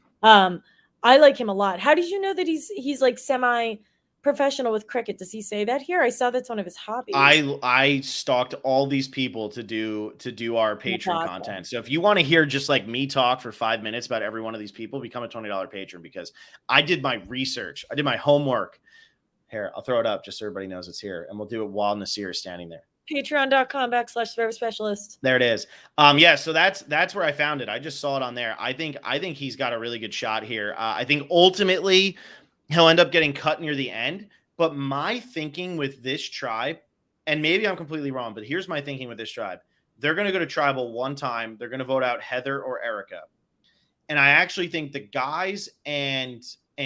I like him a lot. How did you know that he's like semi-professional with cricket? Does he say that here? I saw that's one of his hobbies. I stalked all these people to do our Patreon content. So if you want to hear just like me talk for 5 minutes about every one of these people, become a $20 patron, because I did my research. I did my homework. Here, I'll throw it up just so everybody knows it's here, and we'll do it while Naseer is standing there. Patreon.com/Survivor Specialist. There it is. Yeah, so that's where I found it. I just saw it on there. I think he's got a really good shot here. I think ultimately he'll end up getting cut near the end. But my thinking with this tribe, and maybe I'm completely wrong, but here's my thinking with this tribe. They're going to go to tribal one time. They're going to vote out Heather or Erica. And I actually think the guys and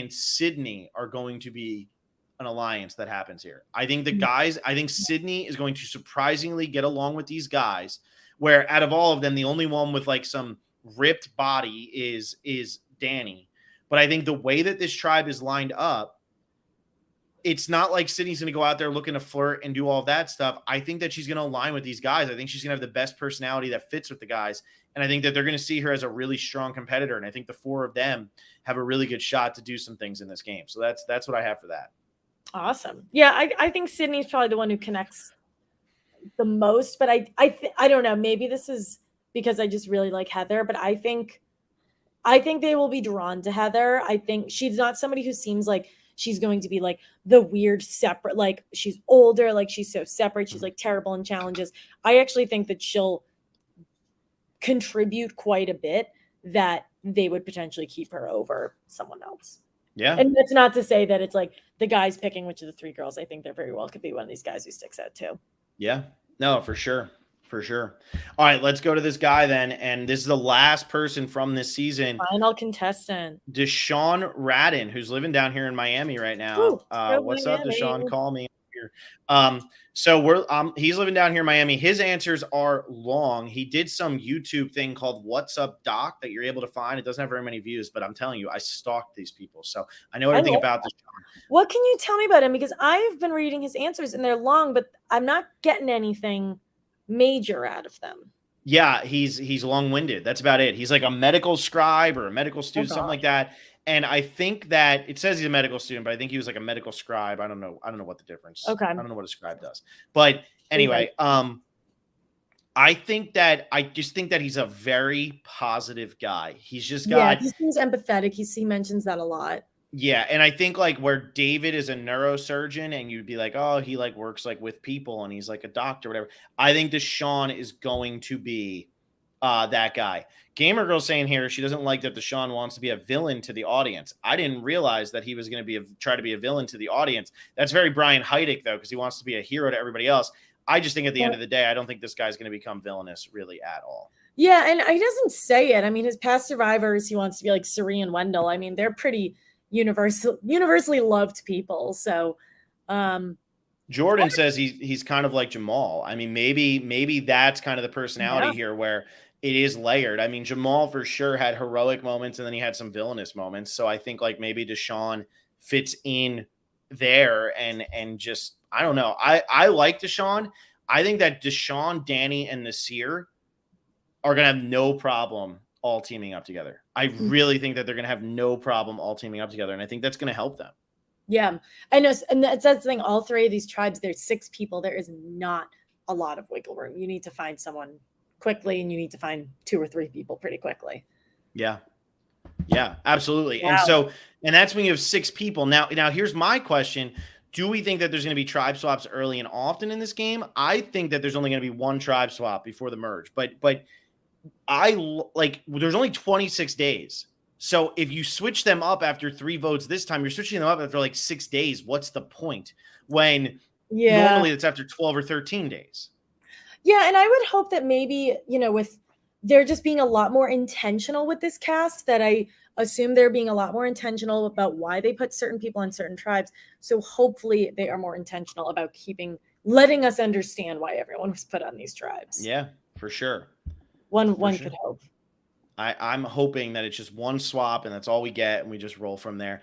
Sydney are going to be an alliance that happens here. I think Sydney is going to surprisingly get along with these guys, where out of all of them, the only one with like some ripped body is Danny. But I think the way that this tribe is lined up, it's not like Sydney's going to go out there looking to flirt and do all that stuff. I think that she's going to align with these guys. I think she's going to have the best personality that fits with the guys. And I think that they're going to see her as a really strong competitor. And I think the four of them have a really good shot to do some things in this game. So that's what I have for that. Awesome. Yeah, I think Sydney's probably the one who connects the most, but I don't know. Maybe this is because I just really like Heather, but I think they will be drawn to Heather. I think she's not somebody who seems like she's going to be like the weird separate, like she's older, like she's so separate, she's like terrible in challenges. I actually think that she'll contribute quite a bit, that they would potentially keep her over someone else. Yeah. And that's not to say that it's like the guys picking which of the three girls. I think there very well could be one of these guys who sticks out too. Yeah. No, for sure. For sure. All right, let's go to this guy then. And this is the last person from this season. Final contestant. Deshaun Radin, who's living down here in Miami right now. Ooh, what's Miami. up, Deshaun? Call me here. So he's living down here in Miami. His answers are long. He did some YouTube thing called What's Up Doc that you're able to find. It doesn't have very many views, but I'm telling you, I stalked these people. So I know everything about this. What can you tell me about him? Because I've been reading his answers and they're long, but I'm not getting anything major out of them. Yeah, he's long-winded. That's about it. He's like a medical scribe or a medical student, something like that. And I think that it says he's a medical student, but I think he was like a medical scribe. I don't know what the difference. Okay. I don't know what a scribe does. But anyway, I just think that he's a very positive guy. He's just got. Yeah, he seems empathetic. He mentions that a lot. Yeah, and I think like where David is a neurosurgeon and you'd be like, oh, he like works like with people and he's like a doctor, whatever. I think Deshaun is going to be that guy. Gamer Girl saying here she doesn't like that Deshaun wants to be a villain to the audience. I didn't realize that he was going to try to be a villain to the audience. That's very Brian Heidick though, because he wants to be a hero to everybody else. I just think at the end of the day, I don't think this guy's going to become villainous really at all. Yeah, and he doesn't say it. I mean, his past survivors, he wants to be like Suri and Wendell. I mean, they're pretty universally loved people. So Jordan says he's kind of like Jamal. I mean, maybe that's kind of the personality here where it is layered. I mean, Jamal for sure had heroic moments and then he had some villainous moments. So I think like maybe Deshaun fits in there and just I don't know. I like Deshaun. I think that Deshaun, Danny, and Nasir are gonna have no problem all teaming up together. I really think that they're going to have no problem all teaming up together. And I think that's going to help them. Yeah, I know. And that's the thing. All three of these tribes, there's 6 people. There is not a lot of wiggle room. You need to find someone quickly and you need to find 2 or 3 people pretty quickly. Yeah. Yeah, absolutely. Wow. And that's when you have 6 people. Now here's my question. Do we think that there's going to be tribe swaps early and often in this game? I think that there's only going to be 1 tribe swap before the merge, but there's only 26 days. So if you switch them up after 3 votes this time, you're switching them up after like 6 days. What's the point when normally it's after 12 or 13 days? Yeah. And I would hope that maybe, with they're just being a lot more intentional with this cast, that I assume they're being a lot more intentional about why they put certain people on certain tribes. So hopefully they are more intentional about letting us understand why everyone was put on these tribes. Yeah, for sure. One could hope. I'm hoping that it's just 1 swap and that's all we get and we just roll from there.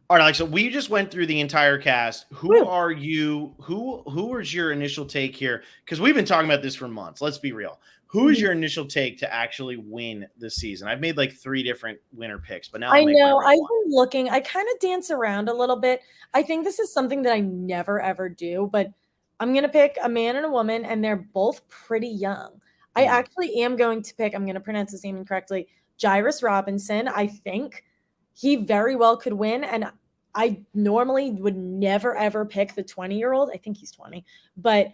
All right, Alex, so we just went through the entire cast. Who are you? Who was your initial take here? Because we've been talking about this for months. Let's be real. Who is your initial take to actually win this season? I've made like 3 different winner picks, but now I know I've been looking. I kind of dance around a little bit. I think this is something that I never ever do, but I'm going to pick a man and a woman, and they're both pretty young. I actually am going to pick, I'm going to pronounce his name incorrectly, Julius Robinson. I think he very well could win. And I normally would never, ever pick the 20-year-old. I think he's 20, but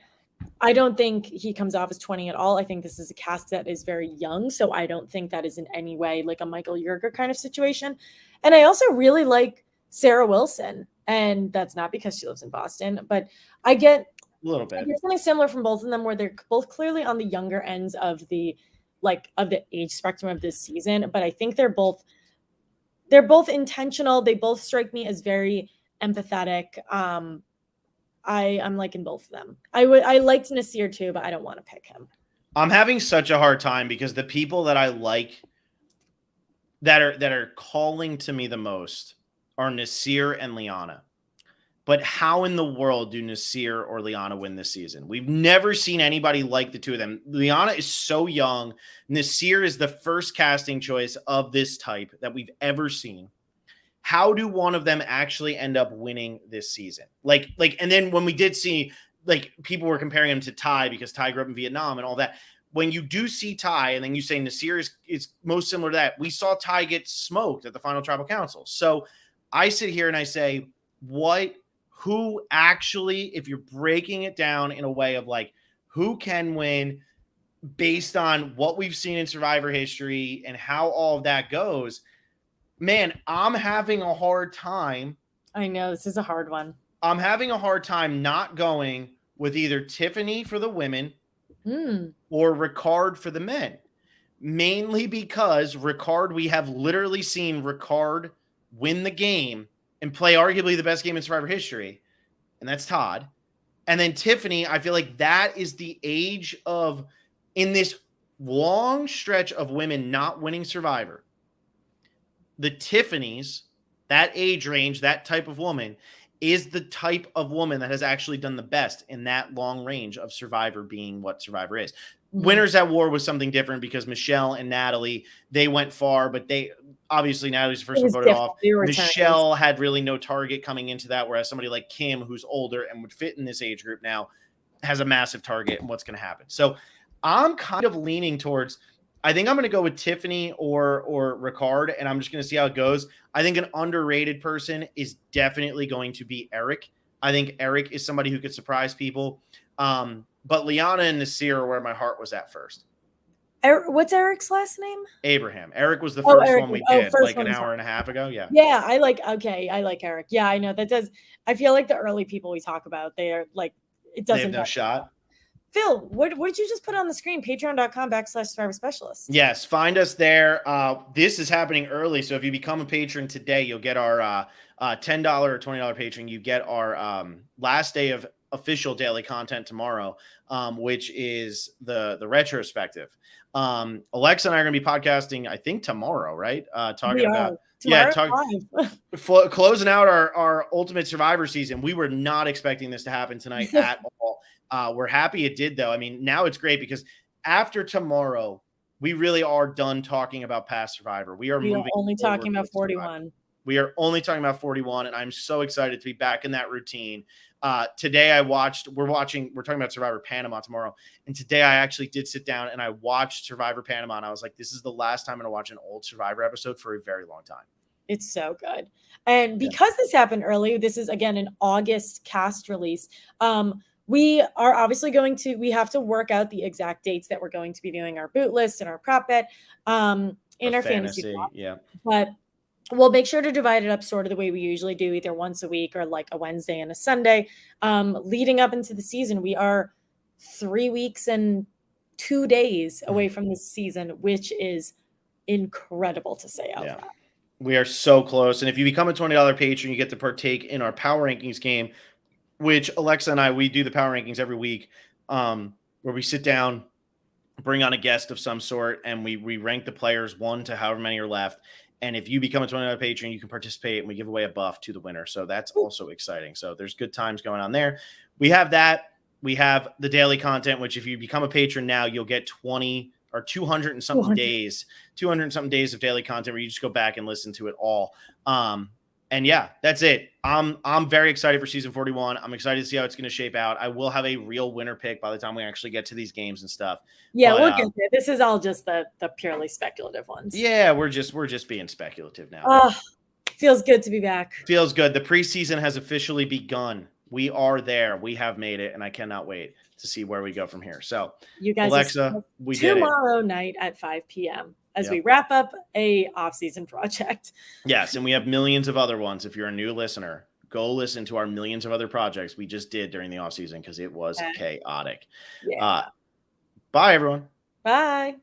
I don't think he comes off as 20 at all. I think this is a cast that is very young. So I don't think that is in any way like a Michael Yerger kind of situation. And I also really like Sarah Wilson. And that's not because she lives in Boston, but I get a little bit. There's something similar from both of them where they're both clearly on the younger ends of the age spectrum of this season. But I think they're both intentional. They both strike me as very empathetic. I'm liking both of them. I liked Nasir too, but I don't want to pick him. I'm having such a hard time because the people that I like that are calling to me the most are Nasir and Lyanna. But how in the world do Nasir or Lyanna win this season? We've never seen anybody like the 2 of them. Lyanna is so young. Nasir is the first casting choice of this type that we've ever seen. How do one of them actually end up winning this season? And then when we did see, like, people were comparing him to Ty because Ty grew up in Vietnam and all that. When you do see Ty and then you say Nasir is most similar to that, we saw Ty get smoked at the final tribal council. So I sit here and I say, who actually, if you're breaking it down in a way of like, who can win based on what we've seen in Survivor history and how all of that goes, man, I'm having a hard time. I know, this is a hard one. I'm having a hard time not going with either Tiffany for the women or Ricardo for the men. Mainly because Ricardo, we have literally seen Ricardo win the game and play arguably the best game in Survivor history, and that's Todd. And then Tiffany, I feel like that is the age of, in this long stretch of women not winning Survivor, the Tiffanys, that age range, that type of woman, is the type of woman that has actually done the best in that long range of Survivor being what Survivor is. Winners at War was something different because Michelle and Natalie, they went far, but obviously Natalie's the first one voted off. Michelle had really no target coming into that, whereas somebody like Kim, who's older and would fit in this age group now, has a massive target and what's going to happen. So I'm kind of leaning towards I think I'm going to go with Tiffany or Ricardo, and I'm just going to see how it goes. I think an underrated person is definitely going to be Eric. I think Eric is somebody who could surprise people. But Lyanna and Nasir are where my heart was at first. What's Eric's last name? Abraham. Eric was the first one we did like an hour and a half ago. Yeah. Yeah, I like Eric. Yeah, I know that does. I feel like the early people we talk about, they are like, it doesn't. They have no shot. Phil, what did you just put on the screen? Patreon.com/Survivor Specialist. Yes, find us there. This is happening early, so if you become a patron today, you'll get our $10 or $20 patron. You get our last day of official daily content tomorrow, which is the retrospective. Alexa and I are going to be podcasting, I think tomorrow, right? Talking about closing out our Ultimate Survivor season. We were not expecting this to happen tonight at all. We're happy it did, though. I mean, now it's great because after tomorrow, we really are done talking about past Survivor. We are only talking about 41. We are only talking about 41, and I'm so excited to be back in that routine. Today we're talking about Survivor Panama tomorrow. And today I actually did sit down and I watched Survivor Panama, and I was like, this is the last time I'm going to watch an old Survivor episode for a very long time. It's so good. And because this happened early, this is again an August cast release. We are obviously we have to work out the exact dates that we're going to be doing our boot list and our prop bet in our fantasy. Yeah. But we'll make sure to divide it up sort of the way we usually do, either once a week or like a Wednesday and a Sunday. Leading up into the season, we are 3 weeks and 2 days away from this season, which is incredible to say out loud. We are so close. And if you become a $20 patron, you get to partake in our power rankings game, which Alexa and we do the power rankings every week, where we sit down, bring on a guest of some sort, and we rank the players 1 to however many are left. And if you become a $20 patron, you can participate, and we give away a buff to the winner. So that's also exciting. So there's good times going on there. We have that. We have the daily content, which if you become a patron now, you'll get 20 or 200 and something days of daily content where you just go back and listen to it all. And yeah, that's it. I'm very excited for season 41. I'm excited to see how it's going to shape out. I will have a real winner pick by the time we actually get to these games and stuff. Yeah, we'll get there. This is all just the purely speculative ones. Yeah, we're just being speculative now. Feels good to be back. Feels good. The preseason has officially begun. We are there. We have made it, and I cannot wait to see where we go from here. So, you guys, Alexa, we did it. Tomorrow night at 5 p.m. as we wrap up a off-season project. Yes, and we have millions of other ones. If you're a new listener, go listen to our millions of other projects we just did during the off-season because it was chaotic. Yeah. Bye, everyone. Bye.